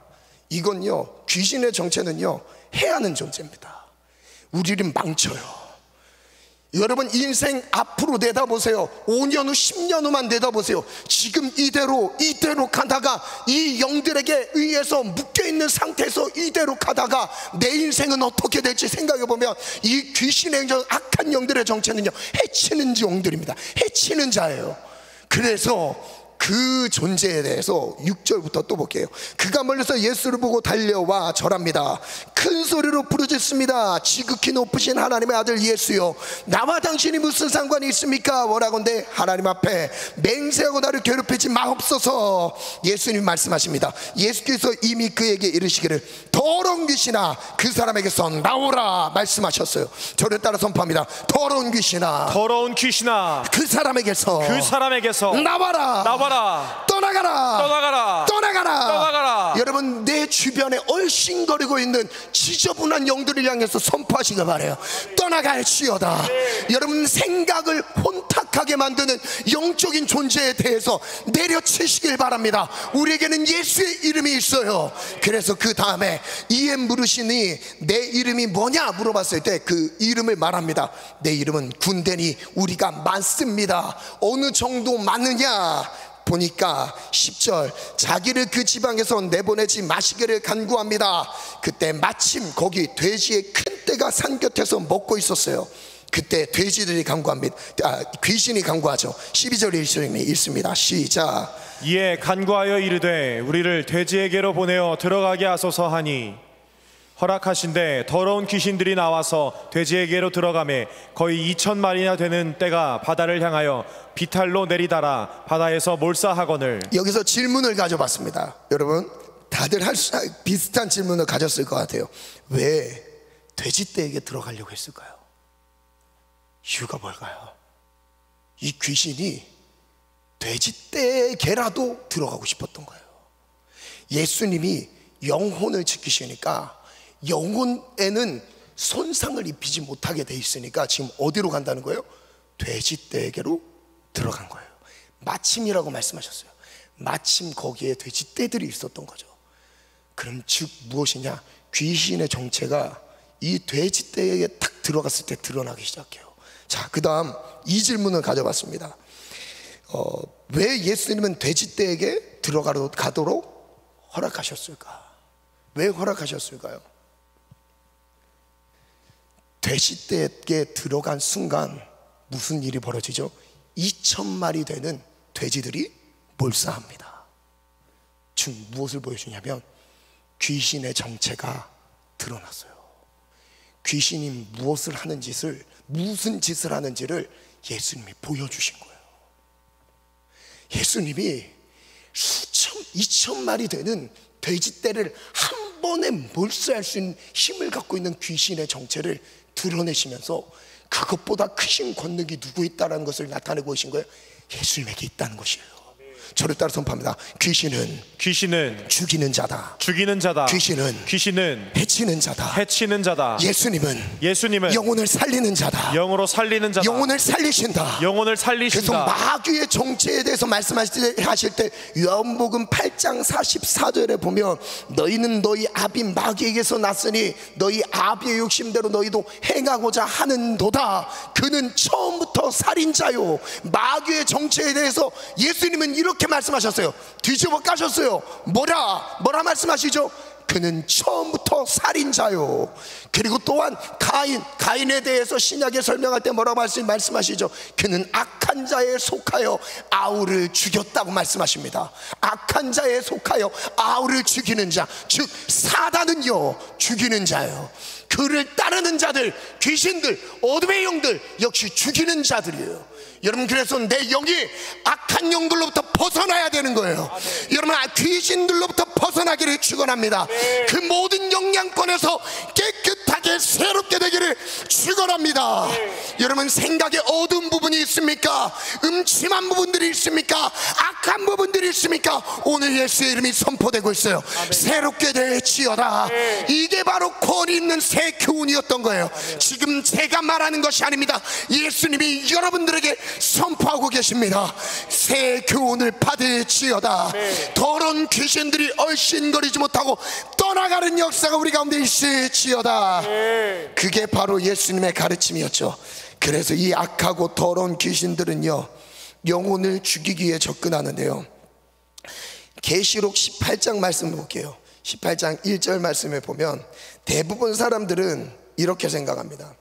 S1: 이건요, 귀신의 정체는요 해하는 존재입니다. 우리를 망쳐요. 여러분 인생 앞으로 내다보세요. 5년 후 10년 후만 내다보세요. 지금 이대로 가다가 이 영들에게 의해서 묶여있는 상태에서 이대로 가다가 내 인생은 어떻게 될지 생각해보면, 이 귀신의 악한 영들의 정체는요 해치는 영들입니다. 해치는 자예요. 그래서 그 존재에 대해서 6절부터 또 볼게요. 그가 멀리서 예수를 보고 달려와 절합니다. 큰 소리로 부르짖습니다. 지극히 높으신 하나님의 아들 예수여, 나와 당신이 무슨 상관이 있습니까? 뭐라건데 하나님 앞에 맹세하고 나를 괴롭히지 마옵소서. 예수님 말씀하십니다. 예수께서 이미 그에게 이르시기를 더러운 귀신아 그 사람에게서 나오라 말씀하셨어요. 저를 따라 선포합니다. 더러운 귀신아 그 사람에게서 나와라. 떠나가라. 여러분, 내 주변에 얼씬거리고 있는 지저분한 영들을 향해서 선포하시길 바라요. 떠나갈지어다. 여러분, 생각을 혼탁하게 만드는 영적인 존재에 대해서 내려치시길 바랍니다. 우리에게는 예수의 이름이 있어요. 그래서 그 다음에 이에 물으시니 내 이름이 뭐냐 물어봤을 때 그 이름을 말합니다. 내 이름은 군대니 우리가 많습니다. 어느 정도 많으냐 보니까 10절, 자기를 그 지방에서 내보내지 마시기를 간구합니다. 그때 마침 거기 돼지의 큰 떼가 산 곁에서 먹고 있었어요. 그때 돼지들이 간구합니다. 귀신이 간구하죠. 12절 1절이 있습니다. 시작.
S2: 이에 간구하여 이르되 우리를 돼지에게로 보내어 들어가게 하소서 하니 허락하신대 더러운 귀신들이 나와서 돼지에게로 들어가매 거의 2,000마리나 되는 떼가 바다를 향하여 비탈로 내리달아 바다에서 몰사하거늘.
S1: 여기서 질문을 가져봤습니다. 여러분 다들 비슷한 질문을 가졌을 것 같아요. 왜 돼지떼에게 들어가려고 했을까요? 이유가 뭘까요? 이 귀신이 돼지떼에게라도 들어가고 싶었던 거예요. 예수님이 영혼을 지키시니까 영혼에는 손상을 입히지 못하게 돼 있으니까 지금 어디로 간다는 거예요? 돼지떼에게로 들어간 거예요. 마침이라고 말씀하셨어요. 마침 거기에 돼지떼들이 있었던 거죠. 그럼 즉 무엇이냐? 귀신의 정체가 이 돼지떼에게 딱 들어갔을 때 드러나기 시작해요. 자, 그 다음 이 질문을 가져봤습니다. 왜 예수님은 돼지떼에게 가도록 허락하셨을까? 왜 허락하셨을까요? 돼지떼에게 들어간 순간 무슨 일이 벌어지죠? 2,000마리 되는 돼지들이 몰사합니다. 즉 무엇을 보여주냐면 귀신의 정체가 드러났어요. 귀신이 무슨 짓을 하는지를 예수님이 보여주신 거예요. 예수님이 2,000마리 되는 돼지떼를 한 번에 몰수할 수 있는 힘을 갖고 있는 귀신의 정체를 드러내시면서 그것보다 크신 권능이 누구 있다는 것을 나타내고 계신 거예요. 예수님에게 있다는 것이에요. 저를 따라 선포합니다. 귀신은 죽이는 자다. 귀신은 해치는 자다. 예수님은 영혼을 살리는 자다.
S2: 영으로 살리는 자다.
S1: 영혼을 살리신다. 그래서 마귀의 정체에 대해서 말씀하실 때 요한복음 8장 44절에 보면 너희는 너희 아비 마귀에게서 났으니 너희 아비의 욕심대로 너희도 행하고자 하는도다. 그는 처음부터 살인자요. 마귀의 정체에 대해서 예수님은 이렇게 말씀하셨어요. 뒤집어 까셨어요. 뭐라 말씀하시죠? 그는 처음부터 살인자요. 그리고 또한 가인에 대해서 신약에 설명할 때 뭐라고 말씀하시죠? 그는 악한 자에 속하여 아우를 죽였다고 말씀하십니다. 악한 자에 속하여 아우를 죽이는 자, 즉 사단은요 죽이는 자예요. 그를 따르는 자들, 귀신들, 어둠의 영들 역시 죽이는 자들이에요. 여러분, 그래서 내 영이 악한 영들로부터 벗어나야 되는 거예요. 여러분, 귀신들로부터 벗어나기를 축원합니다. 그 모든 영향권에서 깨끗하게 새롭게 되기를 축원합니다. 여러분, 생각에 어두운 부분이 있습니까? 음침한 부분들이 있습니까? 악한 부분들이 있습니까? 오늘 예수의 이름이 선포되고 있어요. 새롭게 되지어다. 이게 바로 권위 있는 새 교훈이었던 거예요. 지금 제가 말하는 것이 아닙니다. 예수님이 여러분들에게 선포하고 계십니다. 새 교훈을 받을지어다. 더러운 귀신들이 얼씬거리지 못하고 떠나가는 역사가 우리 가운데 있을지어다. 그게 바로 예수님의 가르침이었죠. 그래서 이 악하고 더러운 귀신들은요 영혼을 죽이기 위해 접근하는데요. 계시록 18장 말씀을 볼게요. 18장 1절 말씀을 보면 대부분 사람들은 이렇게 생각합니다.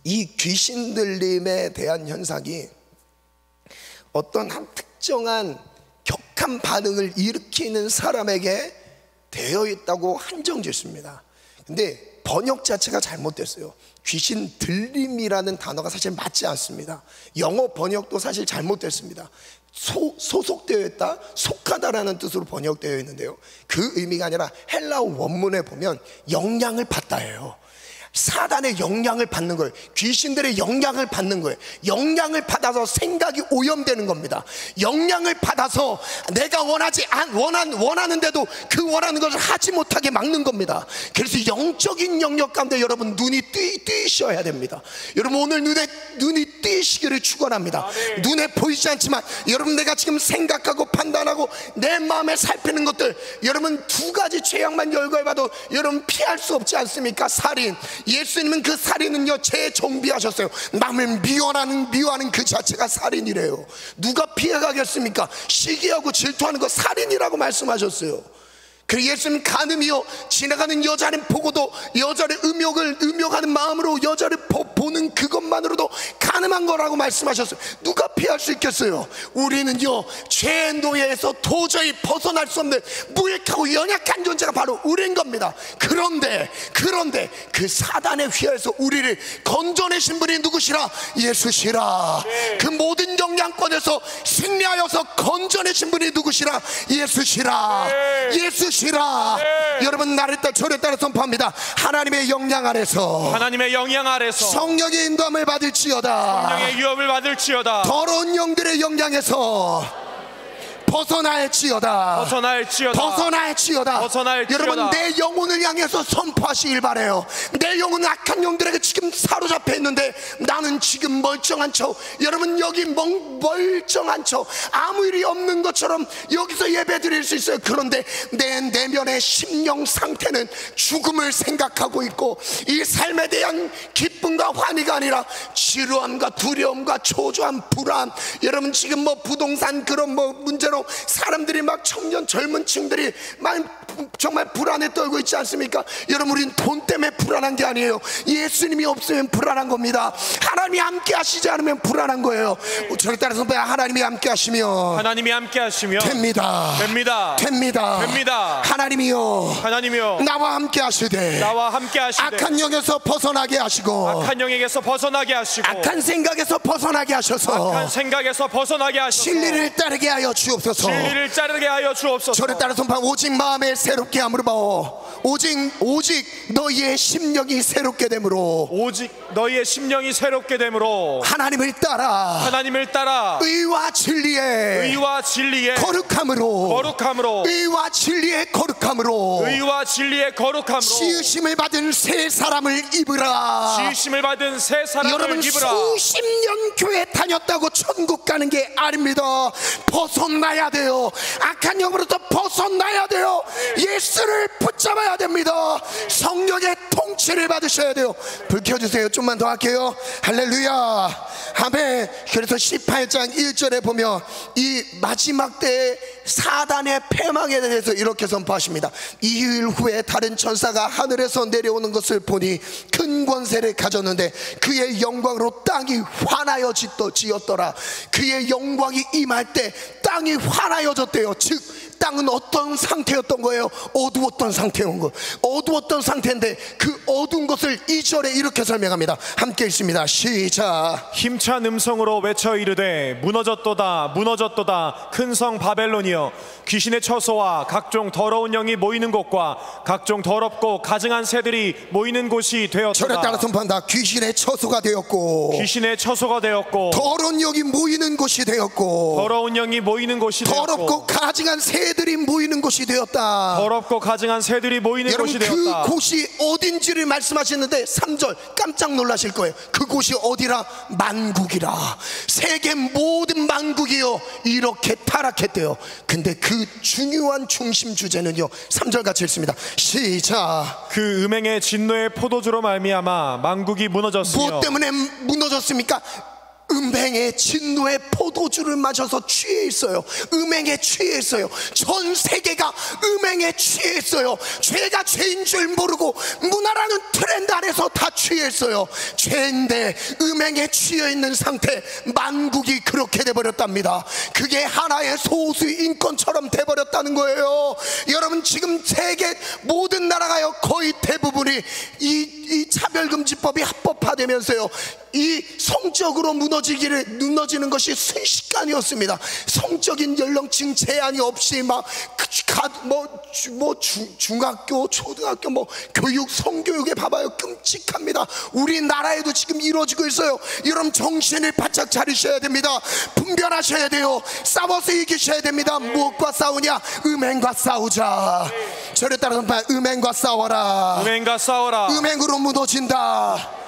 S1: 이 귀신 들림에 대한 현상이 어떤 한 특정한 격한 반응을 일으키는 사람에게 되어 있다고 한정 짓습니다. 근데 번역 자체가 잘못됐어요. 귀신 들림이라는 단어가 사실 맞지 않습니다. 영어 번역도 사실 잘못됐습니다. 소속되어 있다, 속하다라는 뜻으로 번역되어 있는데요, 그 의미가 아니라 헬라어 원문에 보면 영향을 받다예요. 사단의 영향을 받는 거예요. 귀신들의 영향을 받는 거예요. 영향을 받아서 생각이 오염되는 겁니다. 영향을 받아서 내가 원하는데도 그 원하는 것을 하지 못하게 막는 겁니다. 그래서 영적인 영역 가운데 여러분 눈이 뜨셔야 됩니다. 여러분, 오늘 눈이 뜨시기를 축원합니다. 눈에 보이지 않지만 여러분, 내가 지금 생각하고 판단하고 내 마음에 살피는 것들, 여러분 두 가지 죄악만 열거해봐도 여러분 피할 수 없지 않습니까? 살인. 예수님은 그 살인은요 재정비하셨어요. 남을 미워하는 그 자체가 살인이래요. 누가 피해가겠습니까? 시기하고 질투하는 거 살인이라고 말씀하셨어요. 그리고 예수님 간음이요, 지나가는 여자를 보고도 여자를 음욕하는 마음으로 여자를 보는 그것만으로도 간음한 거라고 말씀하셨어요. 누가 피할 수 있겠어요? 우리는요 죄의 노예에서 도저히 벗어날 수 없는 무익하고 연약한 존재가 바로 우리인 겁니다. 그런데 그 사단의 휘하에서 우리를 건져내신 분이 누구시라? 예수시라. 그 모든 영향권에서 승리하여서 건져내신 분이 누구시라? 예수시라. 여러분, 나를 따라 저를 따라 선포합니다. 하나님의 영향 아래서 성령의 인도함을 받을지어다.
S2: 성령의 유업을 받을지어다.
S1: 더러운 영들의 영향에서 벗어날지어다. 여러분, 내 영혼을 향해서 선포하시길 바래요. 내 영혼은 악한 영들에게 지금 사로잡혀 있는데 나는 지금 멀쩡한 척, 여러분 여기 멀쩡한 척 아무 일이 없는 것처럼 여기서 예배 드릴 수 있어요. 그런데 내 내면의 심령 상태는 죽음을 생각하고 있고, 이 삶에 대한 기쁨과 환희가 아니라 지루함과 두려움과 초조함, 불안. 여러분, 지금 뭐 부동산 그런 뭐 문제로 사람들이 막 청년 젊은 층들이 막 정말 불안에 떨고 있지 않습니까? 여러분, 우린 돈 때문에 불안한 게 아니에요. 예수님이 없으면 불안한 겁니다. 하나님이 함께 하시지 않으면 불안한 거예요. 저를 따라서 하나님이 함께 하시면 됩니다. 하나님이요 나와 함께 하시되 악한 영에서 벗어나게 하시고 악한 생각에서 벗어나게 하셔서 진리를 따르게 하여 주옵소서. 주옵소서.
S2: 진리를 자르게 하여 주옵소서.
S1: 저를 따라 선포한 오직 마음에 새롭게 함으로 바오. 오직 너희의 심령이 새롭게 되므로,
S2: 오직 너희의 심령이 새롭게 되므로
S1: 하나님을 따라 의와 진리의 거룩함으로 의와 진리의 거룩함으로 지으심을 받은 새 사람을 입으라. 여러분 수십 년 교회 다녔다고 천국 가는 게 아닙니다. 벗어나야 돼요. 악한 영으로부터 벗어나야 돼요. 예수를 붙잡아야 됩니다. 성령의 통치를 받으셔야 돼요. 불 켜주세요. 좀만 더 할게요. 할렐루야, 아멘. 그래서 18장 1절에 보면 이 마지막 때의 사단의 패망에 대해서 이렇게 선포하십니다. 2일 후에 다른 천사가 하늘에서 내려오는 것을 보니 큰 권세를 가졌는데 그의 영광으로 땅이 환하여 지었더라. 그의 영광이 임할 때 땅이 환하여졌대요. 즉 땅은 어떤 상태였던 거예요? 어두웠던 상태인데 그 어두운 것을 2절에 이렇게 설명합니다. 함께 읽습니다. 시작.
S2: 힘찬 음성으로 외쳐 이르되 무너졌도다 무너졌도다 큰 성 바벨론이여, 귀신의 처소와 각종 더러운 영이 모이는 곳과 각종 더럽고 가증한 새들이 모이는 곳이 되었도다.
S1: 저를 따라 선포한다. 귀신의 처소가 되었고 더러운 영이 모이는 곳이 되었고 더럽고 가증한 새들이 모이는 곳이 되었다. 여러분 그곳이 어딘지를 말씀하시는데 3절 깜짝 놀라실 거예요. 그곳이 어디라? 만국이라. 세계 모든 만국이요 이렇게 타락했대요. 근데 그 중요한 중심 주제는요 3절 같이 읽습니다. 시작.
S2: 그 음행의 진노의 포도주로 말미암아 만국이 무너졌으며.
S1: 무엇 때문에 무너졌습니까? 음행의 진노의 포도주를 마셔서 취해 있어요. 음행에 취해 있어요. 전 세계가 음행에 취해 있어요. 죄가 죄인 줄 모르고 문화라는 트렌드 안에서 다 취해 있어요. 죄인데 음행에 취해 있는 상태, 만국이 그렇게 돼버렸답니다. 그게 하나의 소수 인권처럼 돼버렸다는 거예요. 여러분 지금 세계 모든 나라가요 거의 대부분이 이 차별금지법이 합법화되면서요 이 성적으로 무너지는 것이 순식간이었습니다. 성적인 연령층 제한이 없이 중학교, 초등학교 교육, 성교육에 봐봐요. 끔찍합니다. 우리나라에도 지금 이루어지고 있어요. 여러분 정신을 바짝 차리셔야 됩니다. 분별하셔야 돼요. 싸워서 이기셔야 됩니다. 무엇과 싸우냐? 음행과 싸우자. 저를 따라서 음행과 싸워라. 음행으로 무너진다.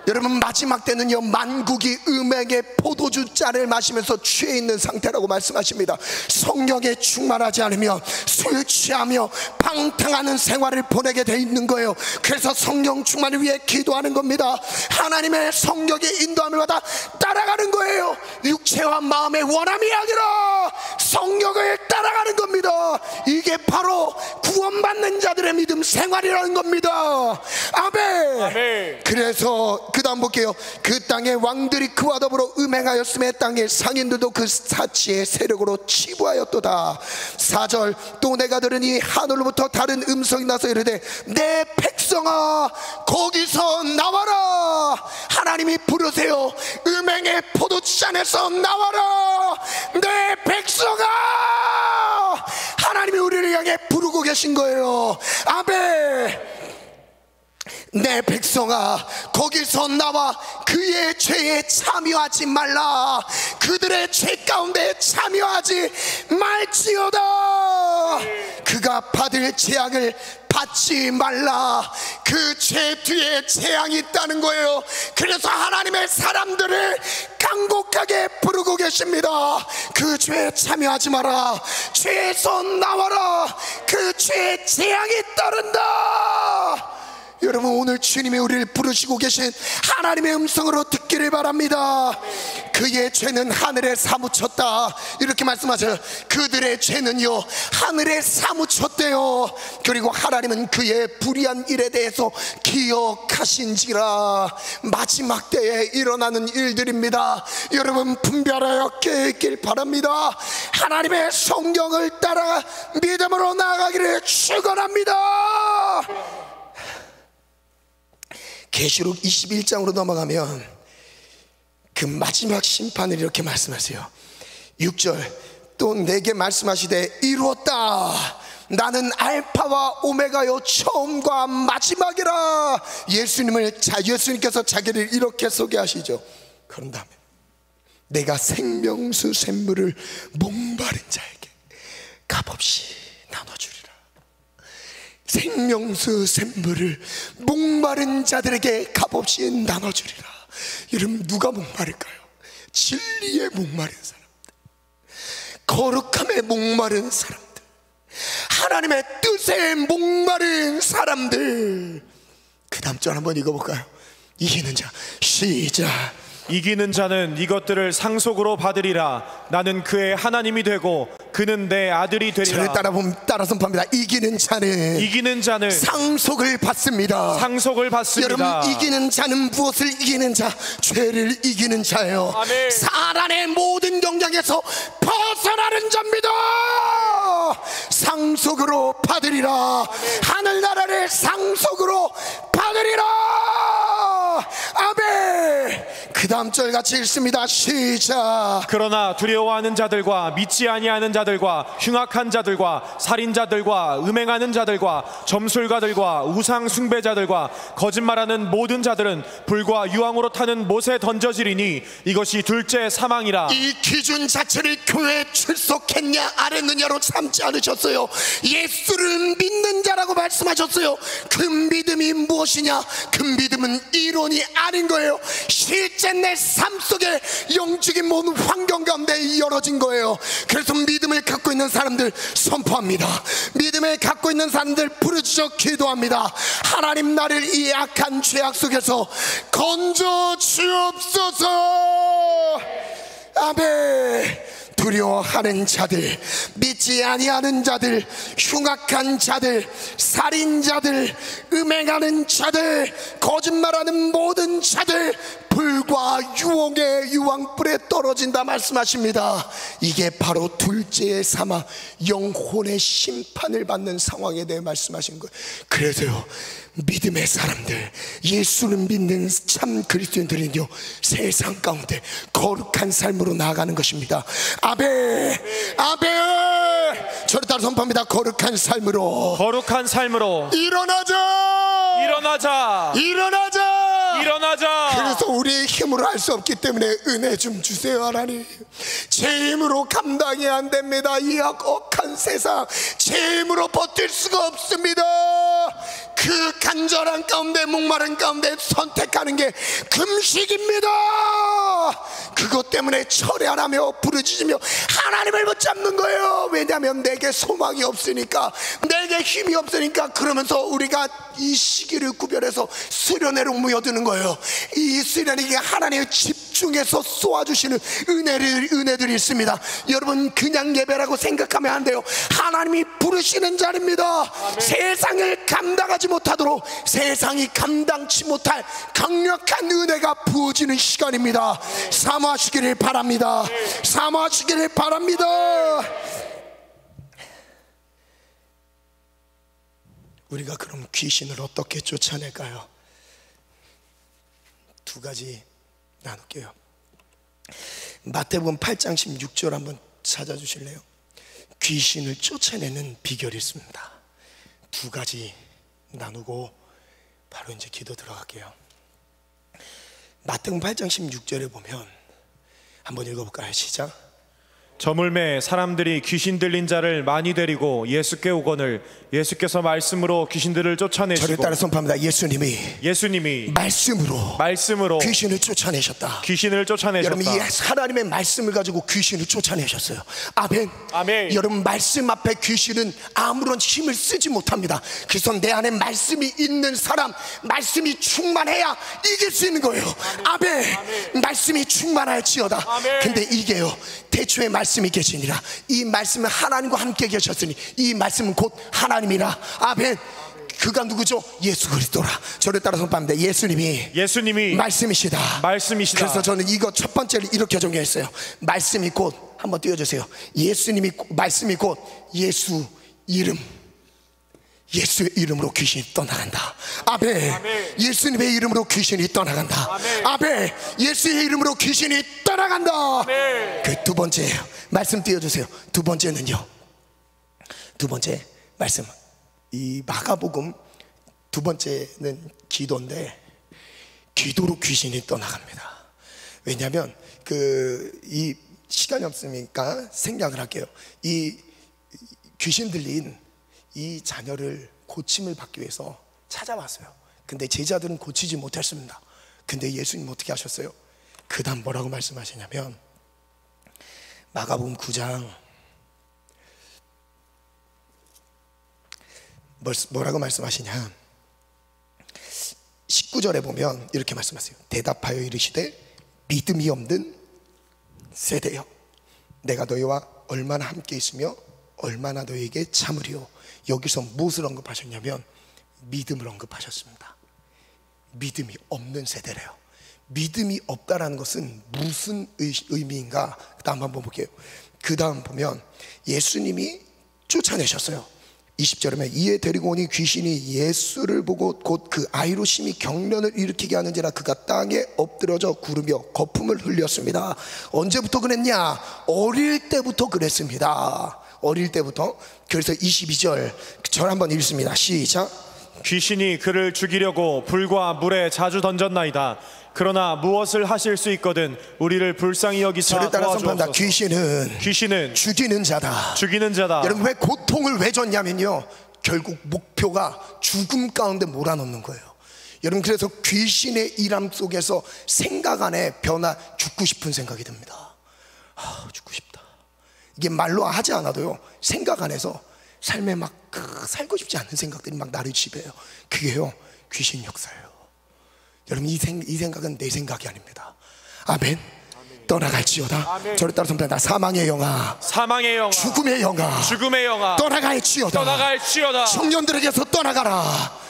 S1: 여러분 마지막 때는요 만국이 음행의 포도주 잔을 마시면서 취해 있는 상태라고 말씀하십니다. 성령에 충만하지 않으면 술 취하며 방탕하는 생활을 보내게 돼 있는 거예요. 그래서 성령 충만을 위해 기도하는 겁니다. 하나님의 성령의 인도함을 받아 따라가는 거예요. 육체와 마음의 원함이 아니라 성령을 따라가는 겁니다. 이게 바로 구원받는 자들의 믿음 생활이라는 겁니다. 아멘. 그래서 그 다음 볼게요. 그 땅의 왕들이 그와 더불어 음행하였음에 땅의 상인들도 그 사치의 세력으로 치부하였도다. 4절 또 내가 들으니 하늘로부터 다른 음성이 나서 이르되 내 백성아 거기서 나와라. 하나님이 부르세요. 음행의 포도잔에서 나와라. 내 백성아. 하나님이 우리를 향해 부르고 계신 거예요. 아멘. 내 백성아 거기서 나와 그의 죄에 참여하지 말라. 그들의 죄 가운데 참여하지 말지어다. 그가 받을 재앙을 받지 말라. 그 죄 뒤에 재앙이 있다는 거예요. 그래서 하나님의 사람들을 간곡하게 부르고 계십니다. 그 죄에 참여하지 마라. 죄에서 나와라. 그 죄에 재앙이 따른다. 여러분 오늘 주님이 우리를 부르시고 계신 하나님의 음성으로 듣기를 바랍니다. 그의 죄는 하늘에 사무쳤다 이렇게 말씀하셔요. 그들의 죄는요 하늘에 사무쳤대요. 그리고 하나님은 그의 불의한 일에 대해서 기억하신지라. 마지막 때에 일어나는 일들입니다. 여러분 분별하여 깨길 바랍니다. 하나님의 성령을 따라 믿음으로 나아가기를 축원합니다. 계시록 21장으로 넘어가면 그 마지막 심판을 이렇게 말씀하세요. 6절 또 내게 말씀하시되 이루었다. 나는 알파와 오메가요 처음과 마지막이라. 예수님께서 자기를 이렇게 소개하시죠. 그런 다음에 내가 생명수 샘물을 목마른 자에게 값없이 나눠주리라. 생명수 샘물을 목마른 자들에게 값없이 나눠주리라. 여러분, 누가 목마를까요? 진리에 목마른 사람들, 거룩함에 목마른 사람들, 하나님의 뜻에 목마른 사람들. 그 다음 절 한번 읽어볼까요? 이기는 자. 시작.
S2: 이기는 자는 이것들을 상속으로 받으리라. 나는 그의 하나님이 되고 그는 내 아들이 되리라.
S1: 저를 따라 선포합니다. 이기는 자는 상속을 받습니다.
S2: 상속을 받습니다.
S1: 여러분, 이기는 자는 무엇을 이기는 자? 죄를 이기는 자예요.
S2: 아멘.
S1: 사단의 모든 영향에서 벗어나는 자입니다. 상속으로 받으리라.
S2: 아멘.
S1: 하늘나라를 상속으로 받으리라. 아멘. 그 다음 절 같이 읽습니다. 시작.
S2: 그러나 두려워하는 자들과 믿지 아니하는 자들과 흉악한 자들과 살인자들과 음행하는 자들과 점술가들과 우상 숭배자들과 거짓말하는 모든 자들은 불과 유황으로 타는 못에 던져지리니 이것이 둘째 사망이라.
S1: 이 기준 자체를 교회에 출석했냐 안 했느냐로 삼지 않으셨어요. 예수를 믿는 자라고 말씀하셨어요. 그 믿음이 무엇이냐? 그 믿음은 이론이 아닌 거예요. 실제 내 삶 속에 영적인 모든 환경 가운데 열어진 거예요. 그래서 믿음을 갖고 있는 사람들 선포합니다. 믿음을 갖고 있는 사람들 부르짖어 기도합니다. 하나님, 나를 이 악한 죄악 속에서 건져 주옵소서. 아멘. 두려워하는 자들, 믿지 아니하는 자들, 흉악한 자들, 살인자들, 음행하는 자들, 거짓말하는 모든 자들, 불과 유황의 유황불에 떨어진다 말씀하십니다. 이게 바로 둘째의 사망, 영혼의 심판을 받는 상황에 대해 말씀하신 거예요. 그래서요, 믿음의 사람들, 예수를 믿는 참 그리스도인들은요, 세상 가운데 거룩한 삶으로 나아가는 것입니다. 아멘. 아멘. 저를 따라 선포합니다. 거룩한 삶으로,
S2: 거룩한 삶으로
S1: 일어나자.
S2: 일어나자.
S1: 일어나자.
S2: 일어나자.
S1: 그래서 우리의 힘으로 할 수 없기 때문에 은혜 좀 주세요. 하나님, 제 힘으로 감당이 안 됩니다. 이 악한 세상 제 힘으로 버틸 수가 없습니다. 그 간절한 가운데, 목마른 가운데 선택하는 게 금식입니다. 그것 때문에 철회하며 부르짖으며 하나님을 붙잡는 거예요. 왜냐하면 내게 소망이 없으니까, 내게 힘이 없으니까. 그러면서 우리가 이 시기를 구별해서 수련회로 모여드는 거예요. 이 수련회에 하나님의 집중해서 쏘아주시는 은혜들이 있습니다. 여러분, 그냥 예배라고 생각하면 안 돼요. 하나님이 부르시는 자리입니다.
S2: 아멘.
S1: 세상을 감당하지 못하도록, 세상이 감당치 못할 강력한 은혜가 부어지는 시간입니다. 사모하시기를 바랍니다. 사모하시기를 바랍니다. 우리가 그럼 귀신을 어떻게 쫓아낼까요? 두 가지 나눌게요. 마태복음 8장 16절 한번 찾아주실래요? 귀신을 쫓아내는 비결이 있습니다. 두 가지 나누고 바로 이제 기도 들어갈게요. 마태복음 8장 16절에 보면 한번 읽어볼까요? 시작.
S2: 저물매 사람들이 귀신 들린 자를 많이 데리고 예수께 오거늘 예수께서 말씀으로 귀신들을
S1: 저를
S2: 쫓아내시고.
S1: 따라 선포합니다. 예수님이 말씀으로 귀신을 쫓아내셨다.
S2: 귀신을 쫓아내셨다.
S1: 여러분, 이 하나님의 말씀을 가지고 귀신을 쫓아내셨어요. 아멘.
S2: 아멘.
S1: 여러분, 말씀 앞에 귀신은 아무런 힘을 쓰지 못합니다. 그래서 내 안에 말씀이 있는 사람, 말씀이 충만해야 이길 수 있는 거예요. 아멘. 아멘. 말씀이 충만할지어다. 아멘. 근데 이게요, 태초에 말씀이 계시니라. 이 말씀은 하나님과 함께 계셨으니 이 말씀은 곧 하나님이라. 아멘. 그가 누구죠? 예수 그리스도라. 저를 따라 선포합니다. 예수님이 말씀이시다. 그래서 저는 이거 첫 번째를 이렇게 정리했어요. 말씀이 곧, 한번 띄워주세요. 말씀이 곧 예수 이름. 예수의 이름으로 귀신이 떠나간다. 아멘. 예수님의 이름으로 귀신이 떠나간다. 아멘. 예수의 이름으로 귀신이 떠나간다. 그 두 번째 말씀 띄워주세요. 두 번째는요, 두 번째 말씀, 이 마가복음 두 번째는 기도인데, 기도로 귀신이 떠나갑니다. 왜냐하면 이 시간이 없으니까 생략을 할게요. 이 귀신 들린 이 자녀를 고침을 받기 위해서 찾아왔어요. 근데 제자들은 고치지 못했습니다. 근데 예수님 어떻게 하셨어요? 그 다음 뭐라고 말씀하시냐면, 마가복음 9장 뭐라고 말씀하시냐, 19절에 보면 이렇게 말씀하세요. 대답하여 이르시되 믿음이 없는 세대여, 내가 너희와 얼마나 함께 있으며 얼마나 너희에게 참으리요. 여기서 무엇을 언급하셨냐면 믿음을 언급하셨습니다. 믿음이 없는 세대래요. 믿음이 없다라는 것은 무슨 의미인가? 그 다음 한번 볼게요. 그 다음 보면 예수님이 쫓아내셨어요. 20절에 보면 이에 데리고 오니 귀신이 예수를 보고 곧 그 아이로 심히 경련을 일으키게 하는지라 그가 땅에 엎드러져 구르며 거품을 흘렸습니다. 언제부터 그랬냐? 어릴 때부터 그랬습니다. 어릴 때부터. 그래서 22절 절 한번 읽습니다. 시작.
S2: 귀신이 그를 죽이려고 불과 물에 자주 던졌나이다. 그러나 무엇을 하실 수 있거든 우리를 불쌍히 여기사
S1: 저를 따라
S2: 도와주옵소서.
S1: 선포한다. 귀신은 죽이는 자다.
S2: 죽이는 자다.
S1: 여러분, 왜 고통을 왜 줬냐면요, 결국 목표가 죽음 가운데 몰아넣는 거예요. 여러분, 그래서 귀신의 일함 속에서 생각 안에 변화, 죽고 싶은 생각이 듭니다. 죽고 싶다. 이게 말로 하지 않아도요, 생각 안에서 삶에 막 살고 싶지 않은 생각들이 막 나를 지배해요. 그게요, 귀신 역사예요. 여러분, 이 생각은 내 생각이 아닙니다. 아멘. 떠나갈지어다. 아멘. 저를 따라 선포한다. 사망의 영아,
S2: 사망의 영아,
S1: 죽음의 영아,
S2: 죽음의 영아,
S1: 떠나갈지어다.
S2: 떠나갈지어다.
S1: 청년들에게서 떠나가라.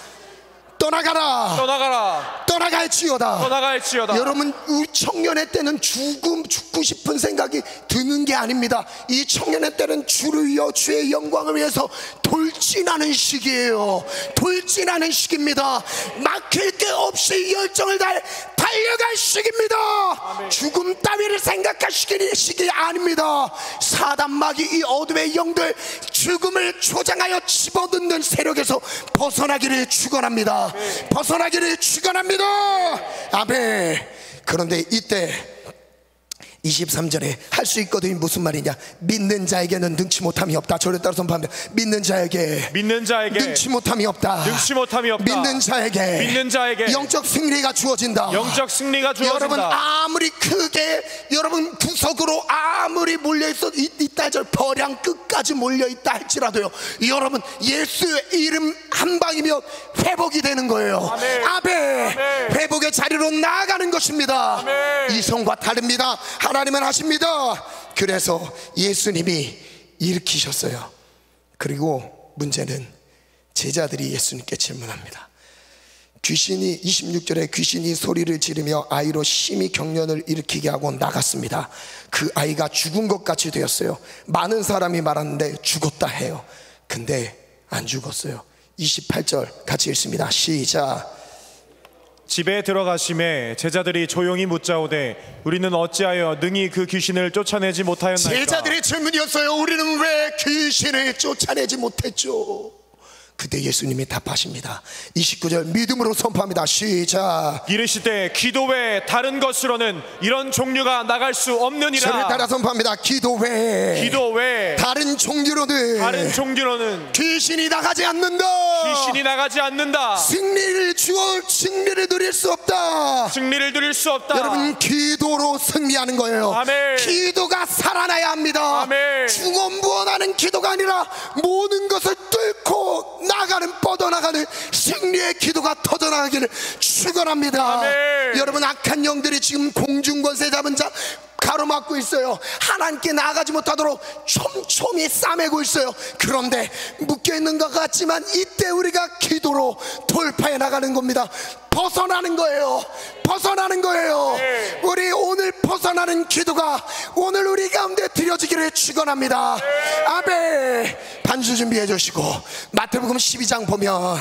S1: 떠나가라.
S2: 떠나가라.
S1: 떠나갈지어다.
S2: 떠나갈지어다.
S1: 여러분, 우리 청년의 때는 죽고 싶은 생각이 드는 게 아닙니다. 이 청년의 때는 주를 위하여 주의 영광을 위해서 돌진하는 시기예요. 돌진하는 시기입니다. 막힐 게 없이 열정을 다해 달려갈 시기입니다. 아멘. 죽음 따위를 생각하시기 시기 아닙니다. 사단 마귀 이 어둠의 영들, 죽음을 조장하여 집어넣는 세력에서 벗어나기를 축원합니다. 벗어나기를 축원합니다. 아멘. 그런데 이때 23절에 할 수 있거든요. 무슨 말이냐? 믿는 자에게는 능치 못함이 없다. 저를 따라 선포합니다. 믿는 자에게 능치 못함이 없다.
S2: 능치 못함이 없다.
S1: 믿는 자에게 영적 승리가 주어진다.
S2: 영적 승리가 주어진다.
S1: 여러분, 아무리 크게 여러분 구석으로 아무리 몰려있어 있다, 저 벼랑 끝까지 몰려있다 할지라도요, 여러분 예수의 이름 한 방이면 회복이 되는 거예요. 아멘. 아멘. 회복의 자리로 나아가는 것입니다. 아멘. 이성과 다릅니다. 하나님은 하십니다. 그래서 예수님이 일으키셨어요. 그리고 문제는 제자들이 예수님께 질문합니다. 26절에 귀신이 소리를 지르며 아이로 심히 경련을 일으키게 하고 나갔습니다. 그 아이가 죽은 것 같이 되었어요. 많은 사람이 말하는데 죽었다 해요. 근데 안 죽었어요. 28절 같이 읽습니다. 시작.
S2: 집에 들어가심에 제자들이 조용히 묻자오되 우리는 어찌하여 능히 그 귀신을 쫓아내지 못하였나이까?
S1: 제자들의 질문이었어요. 우리는 왜 귀신을 쫓아내지 못했죠? 그때 예수님이 답하십니다. 29절 믿음으로 선포합니다. 시작.
S2: 이르시되 기도 외에 다른 것으로는 이런 종류가 나갈 수 없느니라.
S1: 저를 따라 선포합니다. 기도 외에 다른 종류로는 귀신이 나가지 않는다. 승리를 누릴 수 없다.
S2: 여러분,
S1: 기도로 승리하는 거예요.
S2: 아멘.
S1: 기도가 살아나야 합니다. 아멘. 중언부언하는 기도가 아니라 모든 것을 뚫고 뻗어나가는 승리의 기도가 터져나가기를 축원합니다. 아멘. 여러분, 악한 영들이 지금 공중권세 잡은 자 가로막고 있어요. 하나님께 나아가지 못하도록 촘촘히 싸매고 있어요. 그런데 묶여있는 것 같지만 이때 우리가 기도로 돌파해 나가는 겁니다. 벗어나는 거예요. 우리 오늘 벗어나는 기도하는 기도가 오늘 우리 가운데 드려지기를 축원합니다. 아멘. 반주 준비해 주시고 마태복음 12장 보면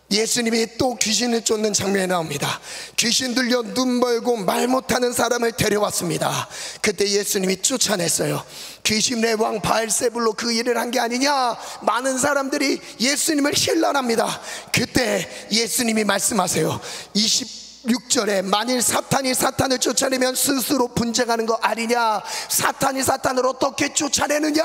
S1: 예수님이 또 귀신을 쫓는 장면이 나옵니다. 귀신 들려 눈 멀고 말 못하는 사람을 데려왔습니다. 그때 예수님이 쫓아냈어요. 귀신의 왕 바엘세불로 그 일을 한 게 아니냐. 많은 사람들이 예수님을 힐난합니다. 그때 예수님이 말씀하세요. 26절에 만일 사탄이 사탄을 쫓아내면 스스로 분쟁하는 거 아니냐. 사탄이 사탄을 어떻게 쫓아내느냐.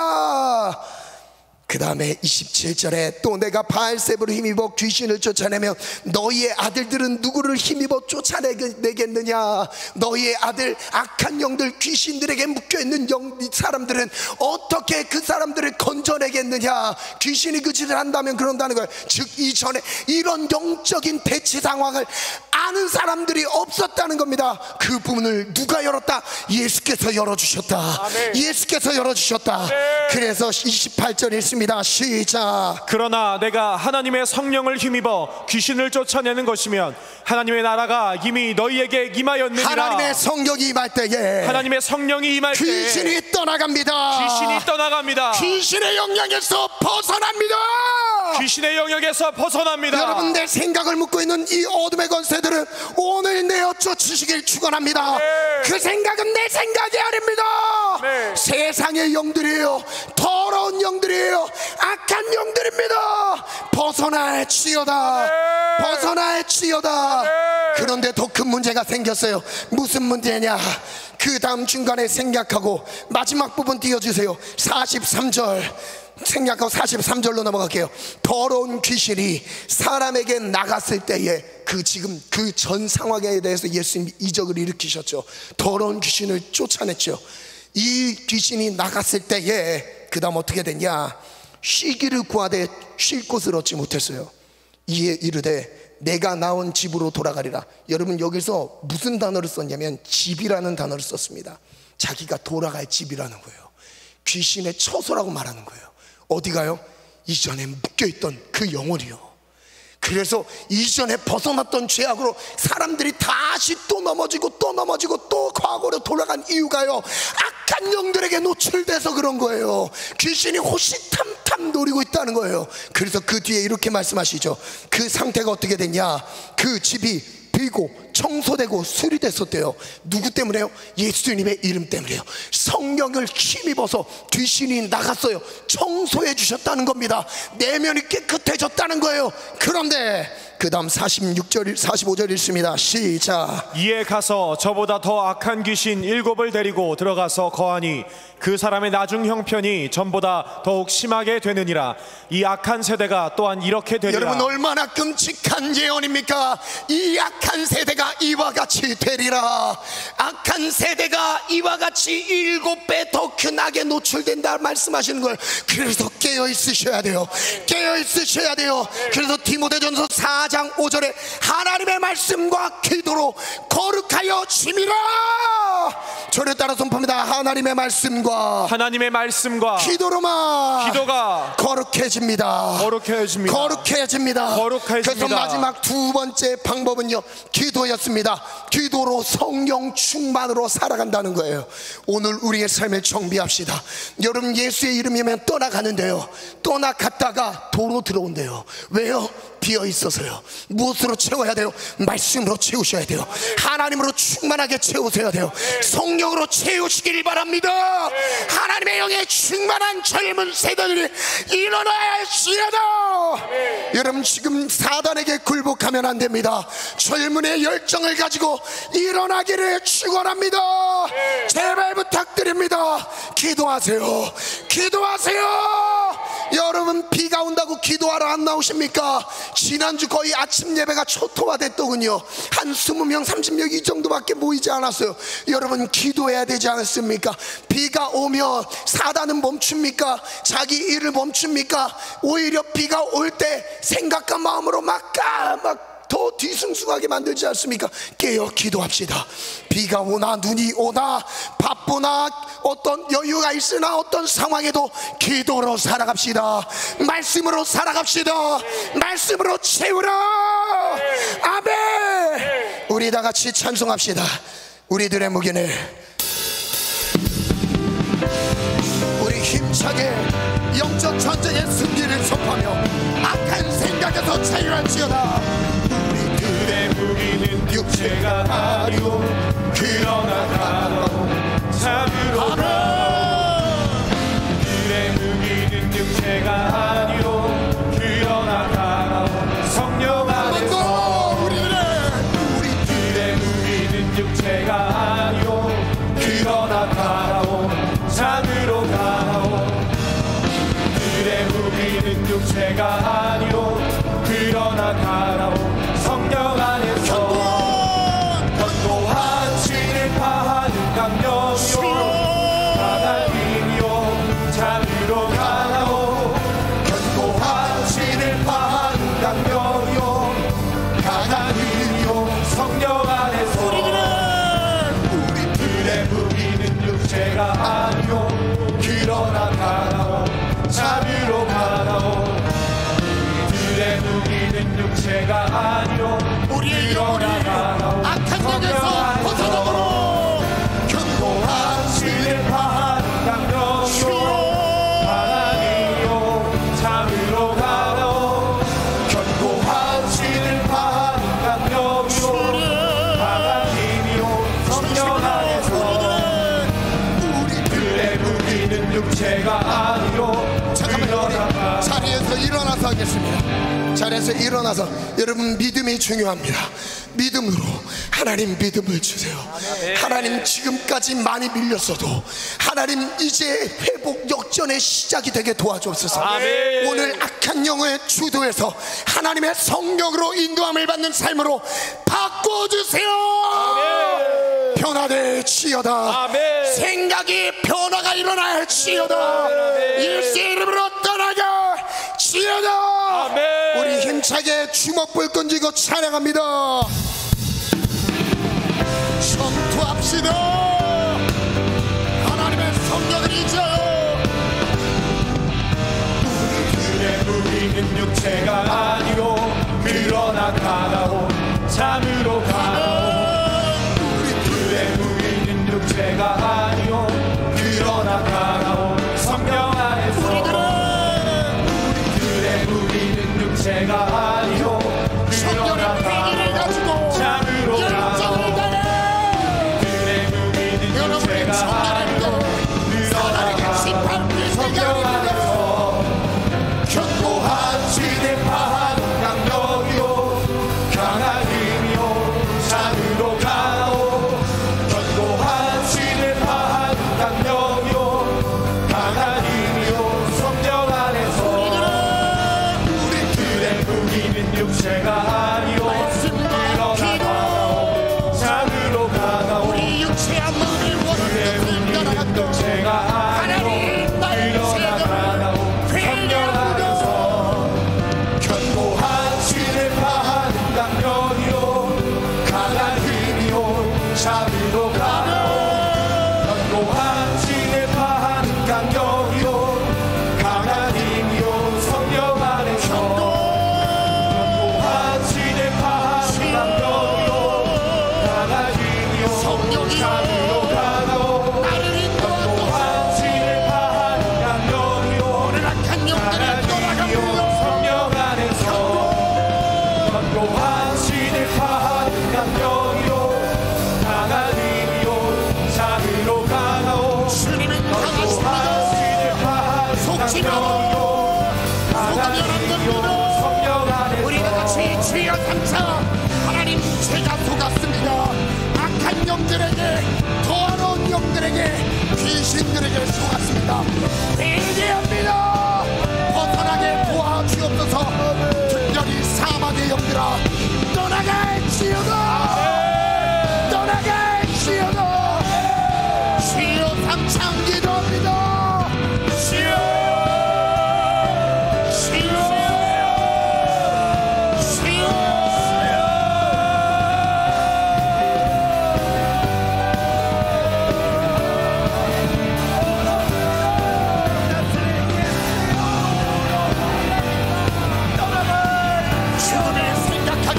S1: 그 다음에 27절에 또 내가 바알세불로 힘입어 귀신을 쫓아내면 너희의 아들들은 누구를 힘입어 쫓아내겠느냐. 너희의 아들 악한 영들 귀신들에게 묶여있는 사람들은 어떻게 그 사람들을 건져내겠느냐. 귀신이 그 짓을 한다면 그런다는 거예요. 즉 이전에 이런 영적인 대치 상황을 아는 사람들이 없었다는 겁니다. 그 부분을 누가 열었다? 예수께서 열어주셨다. 아멘. 예수께서 열어주셨다. 아멘. 그래서 28절 읽습니다. 시작.
S2: 그러나 내가 하나님의 성령을 힘입어 귀신을 쫓아내는 것이면 하나님의 나라가 이미 너희에게 임하였느니라.
S1: 하나님의 성령이 임할 때에,
S2: 하나님의 성령이 임할 때에
S1: 귀신이 떠나갑니다.
S2: 귀신이 떠나갑니다.
S1: 귀신의 영향에서 벗어납니다.
S2: 귀신의 영역에서 벗어납니다.
S1: 여러분, 내 생각을 묻고 있는 이 어둠의 권세들은 오늘 내어 쫓으시길 축원합니다. 그 생각은 내 생각이 아닙니다. 세상의 영들이에요. 더러운 영들이에요. 악한 영들입니다. 벗어날지어다. 벗어날지어다. 그런데 더 큰 문제가 생겼어요. 무슨 문제냐? 그 다음 중간에 생략하고 마지막 부분 띄워주세요. 43절 생략하고 43절로 넘어갈게요. 더러운 귀신이 사람에게 나갔을 때에 지금 그 전 상황에 대해서 예수님이 이적을 일으키셨죠. 더러운 귀신을 쫓아냈죠. 이 귀신이 나갔을 때에 그 다음 어떻게 됐냐? 쉬기를 구하되 쉴 곳을 얻지 못했어요. 이에 이르되 내가 나온 집으로 돌아가리라. 여러분, 여기서 무슨 단어를 썼냐면 집이라는 단어를 썼습니다. 자기가 돌아갈 집이라는 거예요. 귀신의 처소라고 말하는 거예요. 어디가요? 이전에 묶여있던 그 영혼이요. 그래서 이전에 벗어났던 죄악으로 사람들이 다시 또 넘어지고 또 넘어지고 또 과거로 돌아간 이유가요, 악한 영들에게 노출돼서 그런 거예요. 귀신이 호시탐탐 노리고 있다는 거예요. 그래서 그 뒤에 이렇게 말씀하시죠. 그 상태가 어떻게 됐냐? 그 집이 비고 청소되고 수리됐었대요. 누구 때문에요? 예수님의 이름 때문에요. 성령을 힘입어서 귀신이 나갔어요. 청소해 주셨다는 겁니다. 내면이 깨끗해졌다는 거예요. 그런데 그 다음 45절 읽습니다. 시작.
S2: 이에 가서 저보다 더 악한 귀신 7을 데리고 들어가서 거하니 그 사람의 나중 형편이 전보다 더욱 심하게 되느니라. 이 악한 세대가 또한 이렇게 되리라.
S1: 여러분, 얼마나 끔찍한 예언입니까? 이 악한 세대가 이와 같이 되리라. 악한 세대가 이와 같이 7배 더 큰 악에 노출된다 말씀하시는 거예요. 그래서 깨어 있으셔야 돼요. 깨어 있으셔야 돼요. 그래서 디모데전서 4장 5절에 하나님의 말씀과 기도로 거룩하여 지미라. 저를 따라 선포합니다. 하나님의 말씀과 기도로만
S2: 기도가
S1: 거룩해집니다. 거룩해집니다. 그래서 마지막 두 번째 방법은요, 기도였습니다. 기도로 성령 충만으로 살아간다는 거예요. 오늘 우리의 삶을 정비합시다. 여러분, 예수의 이름이면 떠나가는데요, 떠나갔다가 도로 들어온대요. 왜요? 비어있어서요. 무엇으로 채워야 돼요? 말씀으로 채우셔야 돼요. 하나님으로 충만하게 채우셔야 돼요. 성령으로 채우시길 바랍니다. 하나님의 영에 충만한 젊은 세대들이 일어나야 할지어다. 여러분, 지금 사단에게 굴복하면 안 됩니다. 젊은의 열정을 가지고 일어나기를 축원합니다. 제발 부탁드립니다. 기도하세요. 기도하세요. 여러분, 비가 온다고 기도하러 안 나오십니까? 지난주 거의 아침 예배가 초토화됐더군요. 한 20명 30명 이 정도밖에 모이지 않았어요. 여러분, 기도해야 되지 않습니까? 비가 오면 사단은 멈춥니까? 자기 일을 멈춥니까? 오히려 비가 올 때 생각과 마음으로 막 더 뒤숭숭하게 만들지 않습니까? 깨어 기도합시다. 비가 오나 눈이 오나 바쁘나 어떤 여유가 있으나 어떤 상황에도 기도로 살아갑시다. 말씀으로 살아갑시다. 말씀으로 채우라. 아멘. 우리 다 같이 찬송합시다. 우리들의 무게를 우리 힘차게 영적 전쟁의 승리를 선포하며 악한 생각에서 자유할지어다.
S2: 우리들의 무기는 육체가 아니오 그러나 강하오 참으로 우리들의 무기는 육체가 아니오 그러나 강하오 성령 안에서 우리들의 무기는 육체가 아니오 그러나 강하오 참으로 강하오 우리들의 무기는 육체가 아니오 그러나 강하오 성령 안에서 견고한 진을 파하는 강령이요 강한 힘이요 참으로 강하오 견고한 진을 파하는 강령이요 강한 힘이요 성령 안에서 우리들의 무기는 육체가 아니요 그러나 강하오 참으로 강하오 우리들의 무기는 육체가 아니요
S3: 우리의 영혼이 악한 영에서 벗어나도록
S2: 견고한 진을 파하는 강령이요 하나님이요 참으로 강하오 견고한 진을 파하는 강령이요 하나님이요 성령 안에서 우리들의 무기는 육체가 아니요
S1: 잠깐만요. 자리에서 일어나서 하겠습니다. 자리에서 일어나서 여러분 믿음이 중요합니다. 믿음으로 하나님 믿음을 주세요. 하나님 지금까지 많이 밀렸어도 하나님 이제 회복 역전의 시작이 되게 도와주옵소서. 오늘 악한 영의 주도에서 하나님의 성령으로 인도함을 받는 삶으로 바꿔주세요. 변화될지어다. 생각이 변화가 일어날지어다. 예수의 이름으로 떠나갈지어다. 우리 힘차게 주먹불 던지고 찬양합니다. 전투합시다. 하나님의 성령을 잊어요.
S2: 우리들의 무기는 육체가 아니오 그러나 강하오 참으로 강하오 우리들의 무기는 육체가 아니오 그러나 강하오 성령 안에서 우리들의 무기는 육체가 아니오 그러나 강하오 참으로 강하오 우리들의 무기는 육체가 아니오 그러나 강하오 성령 안에서 견고한 진을 파하는 강령이요 강한 힘이요 참으로 강하오 견고한 진을 파하는 강령이요 강한 힘이요 성령 안에서 우리들의 무기는 육체가 아니요 그러나 강하오 참으로 강하오
S3: 우리 육체의 마음을
S2: 우리의 무기는
S3: 원하는
S2: 육체가 아니요 그러나 강하오 성령 안에서 견고한 진을 파하는 강령이요 강한 힘이요 참으로 강하오 견고한 진을 파하는 강령이요 강한 힘이요 성령 안에서 견고한 진을 파하는 강령이요 강한 힘이요 참으로 강하오 견고한 진을 파하는 강령이요
S3: 악한 영들을 떠나갑니다.
S2: 성령 안에서 견고한 진을 파하는 강령이요 강한 힘이요 참으로 강하오
S3: 주님은
S2: 견고한
S3: 강하십니다.
S2: 진을 파하는
S3: 속지
S2: 강령이요 강한 힘이요 성령 안에서
S3: 우리가 같이 주여 삼차 하나님 제가 속았습니다. 악한 영들에게 더러운 영들에게 귀신들에게 속았습니다. 회개합니다. 벗어나게 도와주옵소서. 특별히 사마대 영들아 떠나갈지어다. 떠나갈지어다. 주여 삼창 기도합니다. 주여 주여 주를 생각하게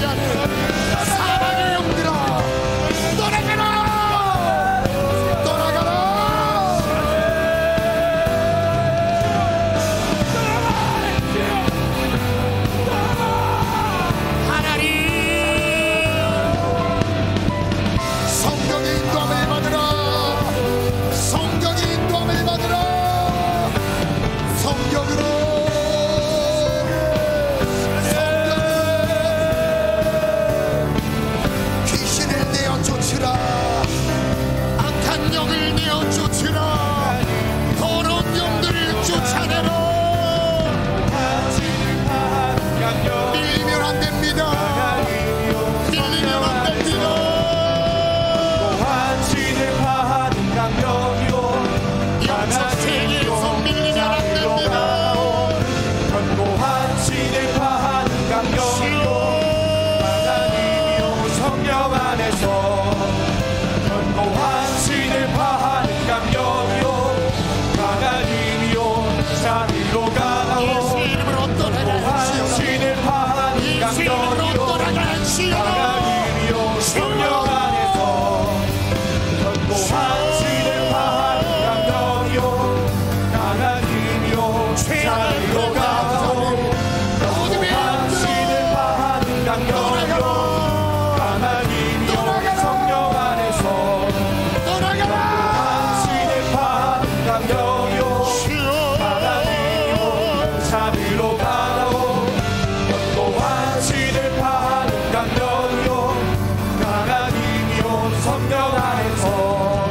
S2: 성령 안에서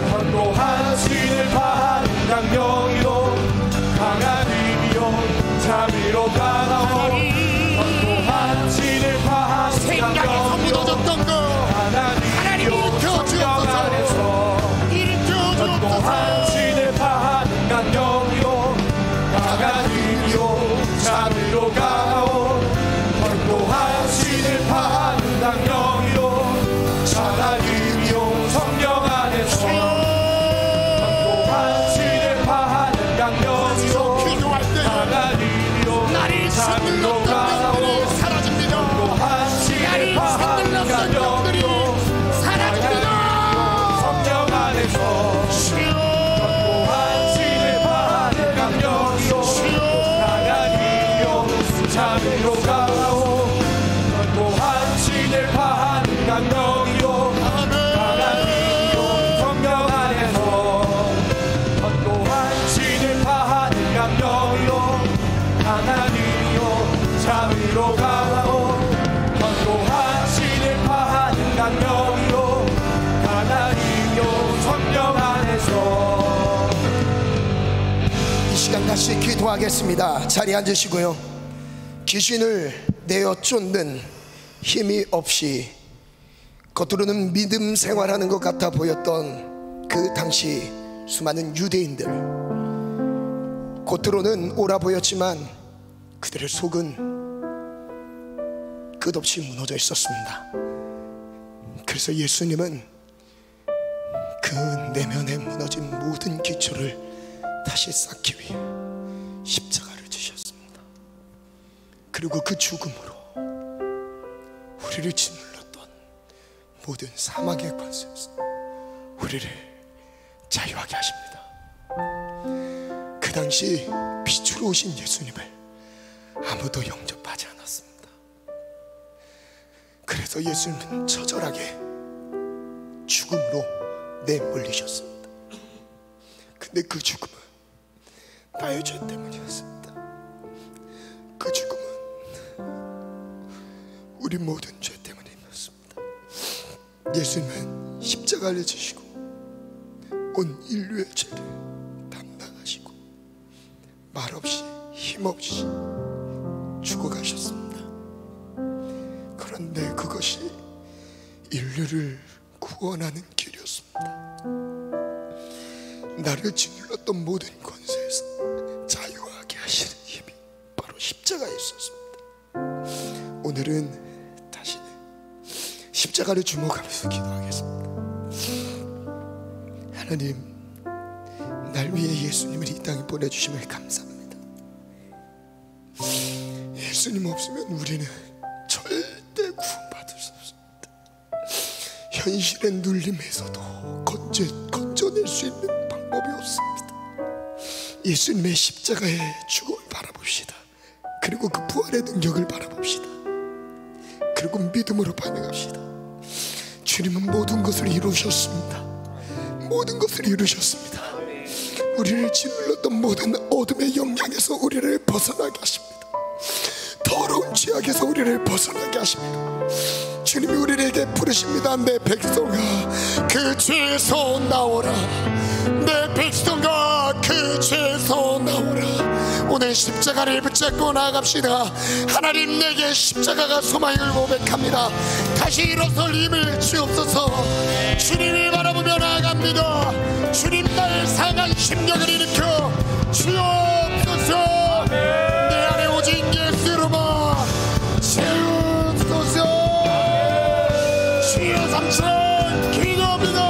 S2: 견고한 신을 파하는 강령이요 강한 힘이요 자비로 강하오 견고한 신을 파하는
S3: 생각에서 무너졌던 거 하나님 일으켜 주옵소서. 일으켜
S2: 견고한
S3: 주옵소서.
S2: 신을 파하는 강령이요 강한 힘이요 자비로 강하오 견고한 신을 파하는 강령이요 강한 힘이요 성령 안에서 견고한 신을 파하는 강령이요
S3: 기도할 때
S2: 강한 힘이요
S3: 나를
S2: 자비로
S3: 흔들었던
S2: 강하오
S3: 영들이 사라집니다.
S2: 견고한 신을
S3: 나를
S2: 파하는
S3: 흔들었던 영들이
S2: 강령이요
S3: 사라집니다.
S2: 성령 안에서 견고한 신을 파하는 강령이요 강한 힘이요 자비로 강하오 견고한 신을 파하는 강령이요 강한 힘이요 성령 안에서 견고한 신을 파하는 강령이요 강한 힘이요 자비로 강하오 견고한 신을 파하는 강령이요 강한 힘이요 성령 안에서.
S1: 이 시간 같이 기도하겠습니다. 자리에 앉으시고요. 귀신을 내어 쫓는 힘이 없이 겉으로는 믿음 생활하는 것 같아 보였던 그 당시 수많은 유대인들, 겉으로는 옳아 보였지만 그들의 속은 끝없이 무너져 있었습니다. 그래서 예수님은 그 내면에 무너진 모든 기초를 다시 쌓기 위해 십자가를 지셨습니다. 그리고 그 죽음으로 우리를 짓눌렀던 모든 사망의 권세에서 우리를 자유하게 하십니다. 그 당시 빛으로 오신 예수님을 아무도 영접하지 않았습니다. 그래서 예수님은 처절하게 죽음으로 내몰리셨습니다. 근데 그 죽음은 나의 죄 때문이었습니다. 그 죽음은 우리 모든 죄 때문이었습니다. 예수님은 십자가를 지시고 온 인류의 죄를 담당하시고 말없이 힘없이 죽어가셨습니다. 그런데 그것이 인류를 구원하는 길이었습니다. 나를 짓눌렀던 모든 권세에서 자유하게 하시는 힘이 바로 십자가에 있었습니다. 오늘은 다시 십자가를 주목하면서 기도하겠습니다. 하나님, 날 위해 예수님을 이 땅에 보내주심을 감사합니다. 예수님 없으면 우리는 절대 구원받을 수 없습니다. 현실의 눌림에서도 건져낼 수 있는 방법이 없습니다. 예수님의 십자가의 죽음을 바라봅시다. 그리고 그 부활의 능력을 바라봅시다. 그리고 믿음으로 반응합시다. 주님은 모든 것을 이루셨습니다. 모든 것을 이루셨습니다. 우리를 짓눌렀던 모든 어둠의 영향에서 우리를 벗어나게 하십니다. 더러운 죄악에서 우리를 벗어나게 하십니다. 주님이 우리에게 부르십니다. 내 백성아 그 죄에서 나오라. 내 백성아 그 죄에서 나오라. 오늘 십자가를 붙잡고 나아갑시다. 하나님, 내게 십자가가 소망을 고백합니다. 다시 일어설 힘을 주옵소서. 주님을 바라보며 나아갑니다. 주님, 나의 상한 심령을 일으켜 주옵소서. 내 안에 오직 예수로만 채우소서. 주여 삼천 기도합니다.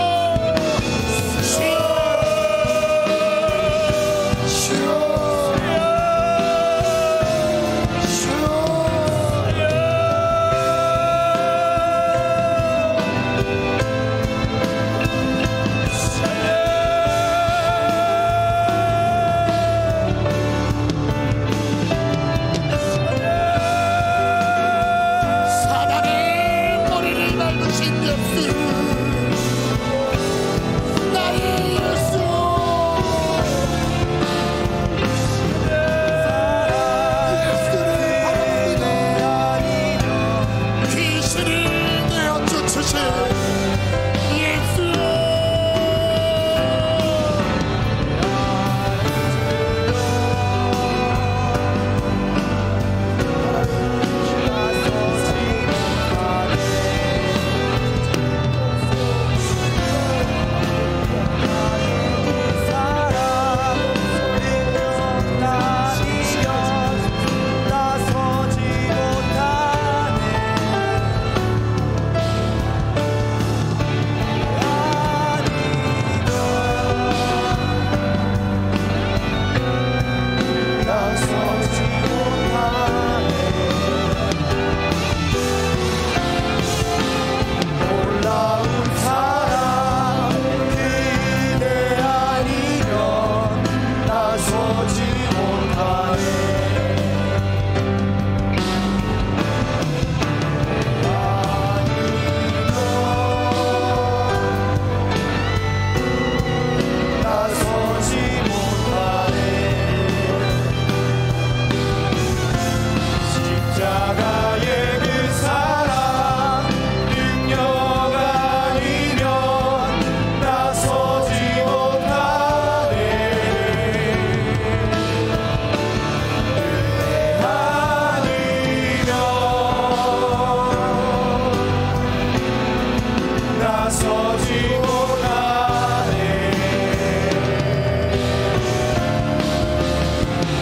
S2: 나서지 못하네.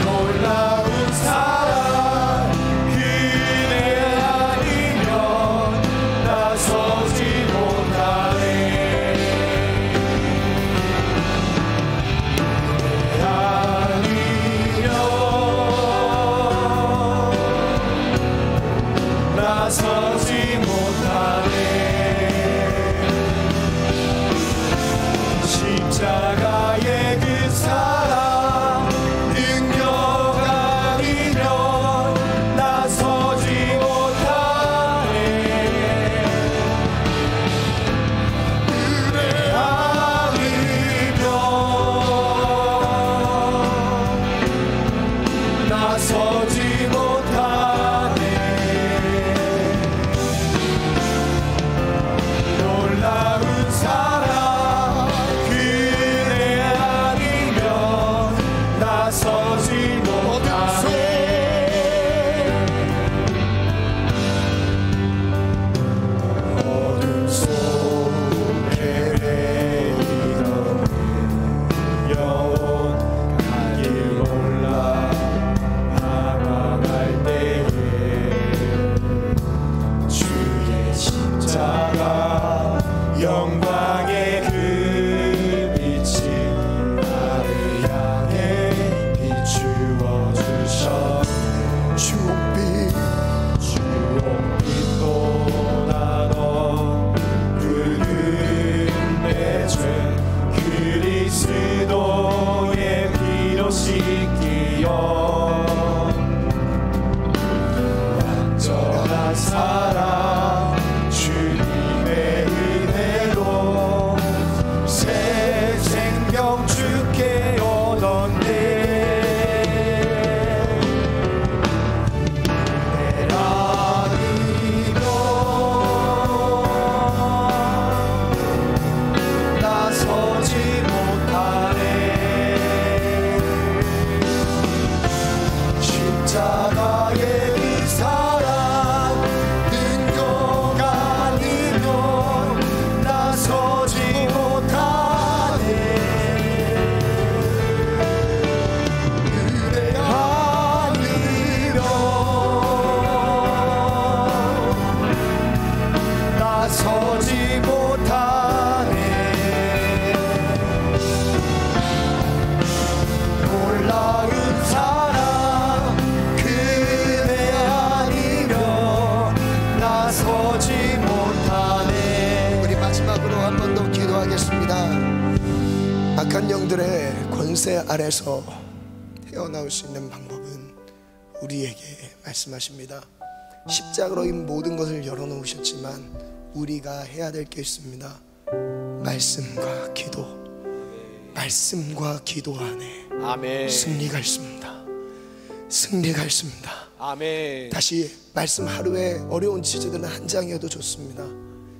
S2: 놀라운 사랑 그대 아니면 나서지 못하네. 나서지 못하네. 십자가의 그 사랑 능력 아니면 나서지 못하네. 은혜 아니면 나서지 못하네. 놀라운 사랑 그대 아니면 나서지 못하네. 어둠 속에 내리던 영원 갈 길 몰라 방황할 때에 주의 십자가 영광의 그 빛이 나를 향해 비추어 주셨네. 주홍빛도 나눠 부르는 내 죄 그리스도의 피로 씻기어 완전한 사랑 주님의 은혜로 새 생명 주께 얻었네. 내 아니면 나서지 못하네. 십자가의 그 사랑 능력 아니면 나서지 못하네. 은혜 아니면 나서지 못하네. 놀라운 사랑 그대 아니면 나서지 못하네.
S1: 우리 마지막으로 한 번 더 기도하겠습니다. 악한 영들의 권세 아래서 헤어나올 수 있는 방법은 우리에게 말씀하십니다. 십자가로 이 모든 것을 열어놓으셨지만 우리가 해야 될 게 있습니다. 말씀과 기도. 말씀과 기도 안에
S4: 아멘.
S1: 승리가 있습니다. 승리가 있습니다.
S4: 아멘.
S1: 다시 말씀 하루에 어려운 지지들은 한 장이어도 좋습니다.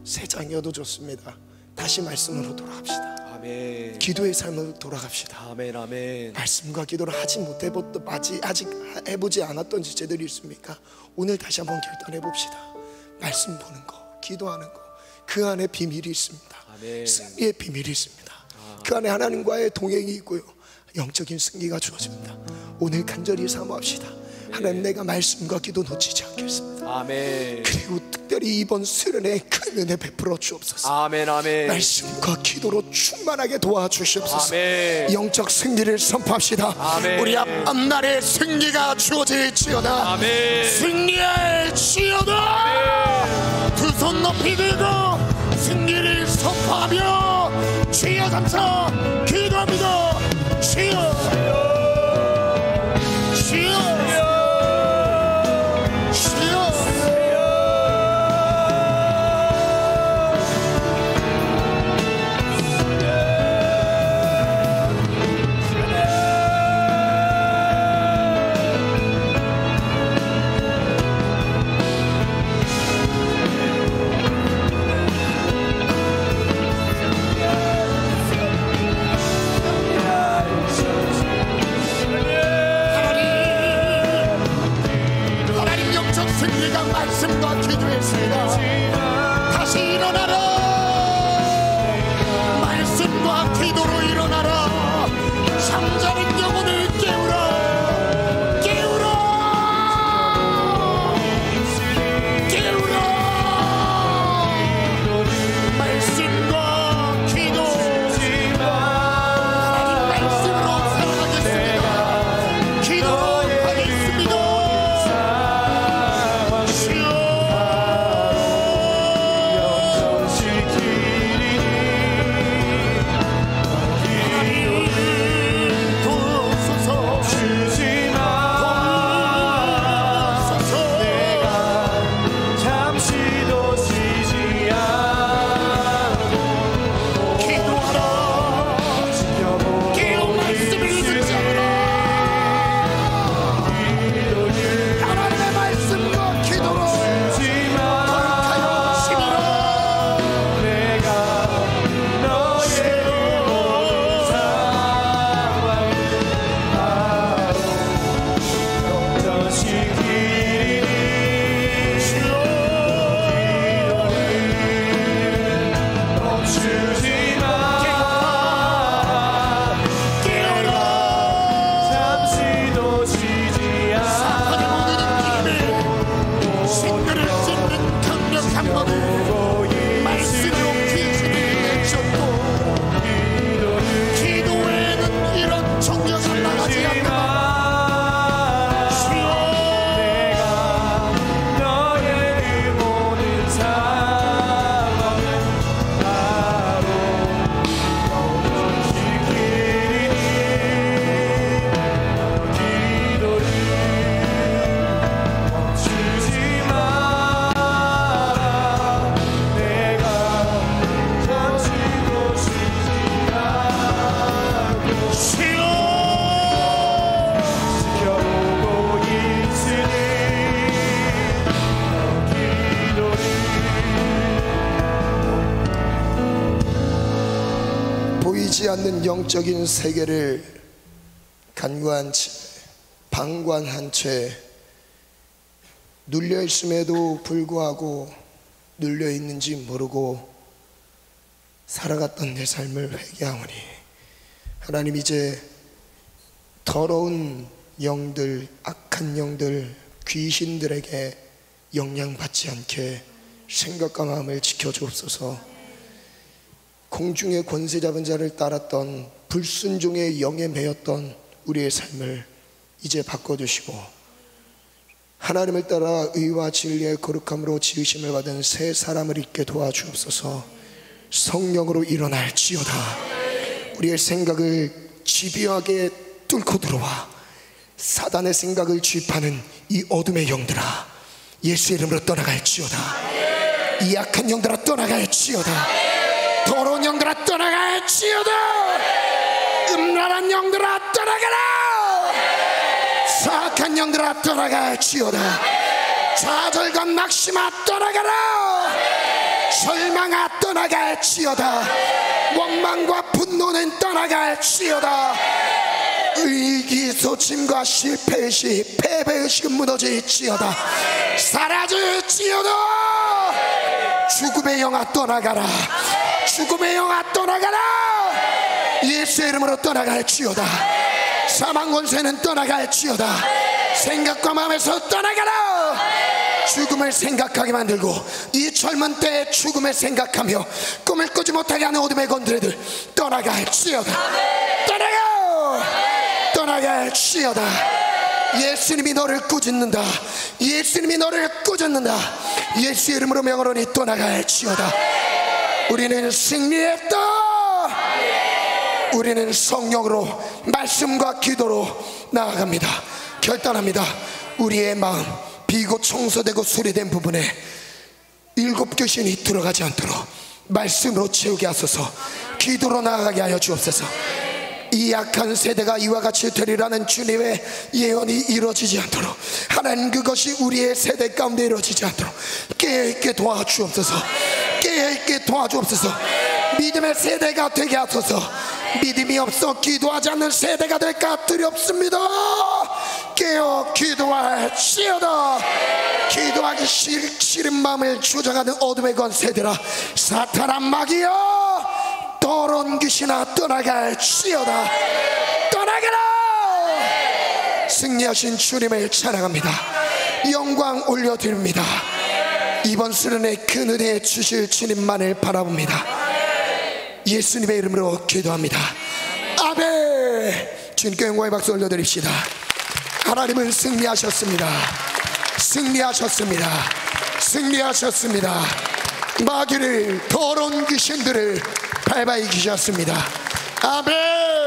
S1: 세 장이어도 좋습니다. 다시 말씀으로 돌아갑시다.
S4: 아멘.
S1: 기도의 삶으로 돌아갑시다.
S4: 아멘. 아멘.
S1: 말씀과 기도를 아직 해보지 않았던 지체들이 있습니까? 오늘 다시 한번 결단해 봅시다. 말씀 보는 거, 기도하는 거, 그 안에 비밀이 있습니다.
S4: 아멘.
S1: 승리의 비밀이 있습니다. 그 안에 하나님과의 동행이 있고요, 영적인 승리가 주어집니다. 오늘 간절히 사모합시다. 하나님, 내가 말씀과 기도 놓치지 않겠습니다.
S4: 아멘.
S1: 그리고 특별히 이번 수련회 큰 은혜 베풀어 주옵소서.
S4: 아멘. 아멘.
S1: 말씀과 기도로 충만하게 도와주시옵소서.
S4: 아멘.
S1: 영적 승리를 선포합시다.
S4: 아멘.
S1: 우리 앞날에 승리가 주어질지어다.
S4: 아멘.
S3: 승리할지어다. 두 손 높이 들고 승리를 선포하며 주여 감사 기도합니다. 주여 주여
S2: 주여 멈추지 마.
S3: 깨어라.
S2: 잠시도 쉬지
S3: 사탄의 모든 힘을 신들을 찢는 강력한 법을 말씀으로 귀신을 내쫓고 기도에는 이런 정력을 나가지 않는다. 주여
S2: 너의 그 모든 상황을 바로 지키리니 기도를 멈추지 마라. 내가 잠시도 쉬지 않고
S3: 주여
S2: 지켜보고 있으니 기도를
S1: 보이지 않는 영적인 세계를 간과한 채, 방관한 채 눌려 있음에도 불구하고 눌려 있는지 모르고 살아갔던 내 삶을 회개하오니 하나님, 이제 더러운 영들, 악한 영들, 귀신들에게 영향받지 않게 생각과 마음을 지켜주옵소서. 공중의 권세 잡은 자를 따랐던 불순종의 영에 매였던 우리의 삶을 이제 바꿔주시고 하나님을 따라 의와 진리의 거룩함으로 지으심을 받은 새 사람을 있게 도와주옵소서. 성령으로 일어날지어다. 우리의 생각을 집요하게 뚫고 들어와 사단의 생각을 주입하는 이 어둠의 영들아, 예수의 이름으로 떠나갈지어다. 이 악한 영들아 떠나갈지어다. 더러운 영들아 떠나갈지어다. 음란한 영들아 떠나가라. 사악한 영들아 떠나갈지어다. 좌절과 낙심아 떠나가라. 절망아 떠나갈지어다. 원망과 분노는 떠나갈지어다. 의기소침과 실패의식, 패배의식은 무너질지어다. 사라질지어다. 죽음의 영아 떠나가라. 죽음의 영아 떠나가라. 예수의 이름으로 떠나갈지어다. 사망 권세는 떠나갈지어다. 생각과 마음에서 떠나가라. 죽음을 생각하게 만들고 이 젊은 때에 죽음을 생각하며 꿈을 꾸지 못하게 하는 어둠의 건드레들 떠나갈지어다. 떠나갈지어다. 예수님이 너를 꾸짖는다. 예수님이 너를 꾸짖는다. 예수의 이름으로 명하노니 떠나갈지어다. 우리는 승리했다. 우리는 성령으로 말씀과 기도로 나아갑니다. 결단합니다. 우리의 마음 비고 청소되고 수리된 부분에 일곱 귀신이 들어가지 않도록 말씀으로 채우게 하소서. 기도로 나아가게 하여 주옵소서. 이 약한 세대가 이와 같이 되리라는 주님의 예언이 이루어지지 않도록 하나님, 그것이 우리의 세대 가운데 이루어지지 않도록 깨어있게 도와주옵소서. 깨어있게 도와주옵소서. 믿음의 세대가 되게 하소서. 믿음이 없어 기도하지 않는 세대가 될까 두렵습니다. 깨어 기도할지어다. 기도하기 싫은 마음을 주장하는 어둠의 권세들아, 사탄아, 마귀여, 더러운 귀신아 떠나갈지어다. 떠나가라. 승리하신 주님을 찬양합니다. 영광 올려드립니다. 이번 수련회 큰 은혜 주실 주님만을 바라봅니다. 예수님의 이름으로 기도합니다. 아멘. 주님께 영광의 박수 올려드립시다. 하나님은 승리하셨습니다. 승리하셨습니다. 승리하셨습니다. 마귀를, 더러운 귀신들을 밟아 이기셨습니다. 아멘.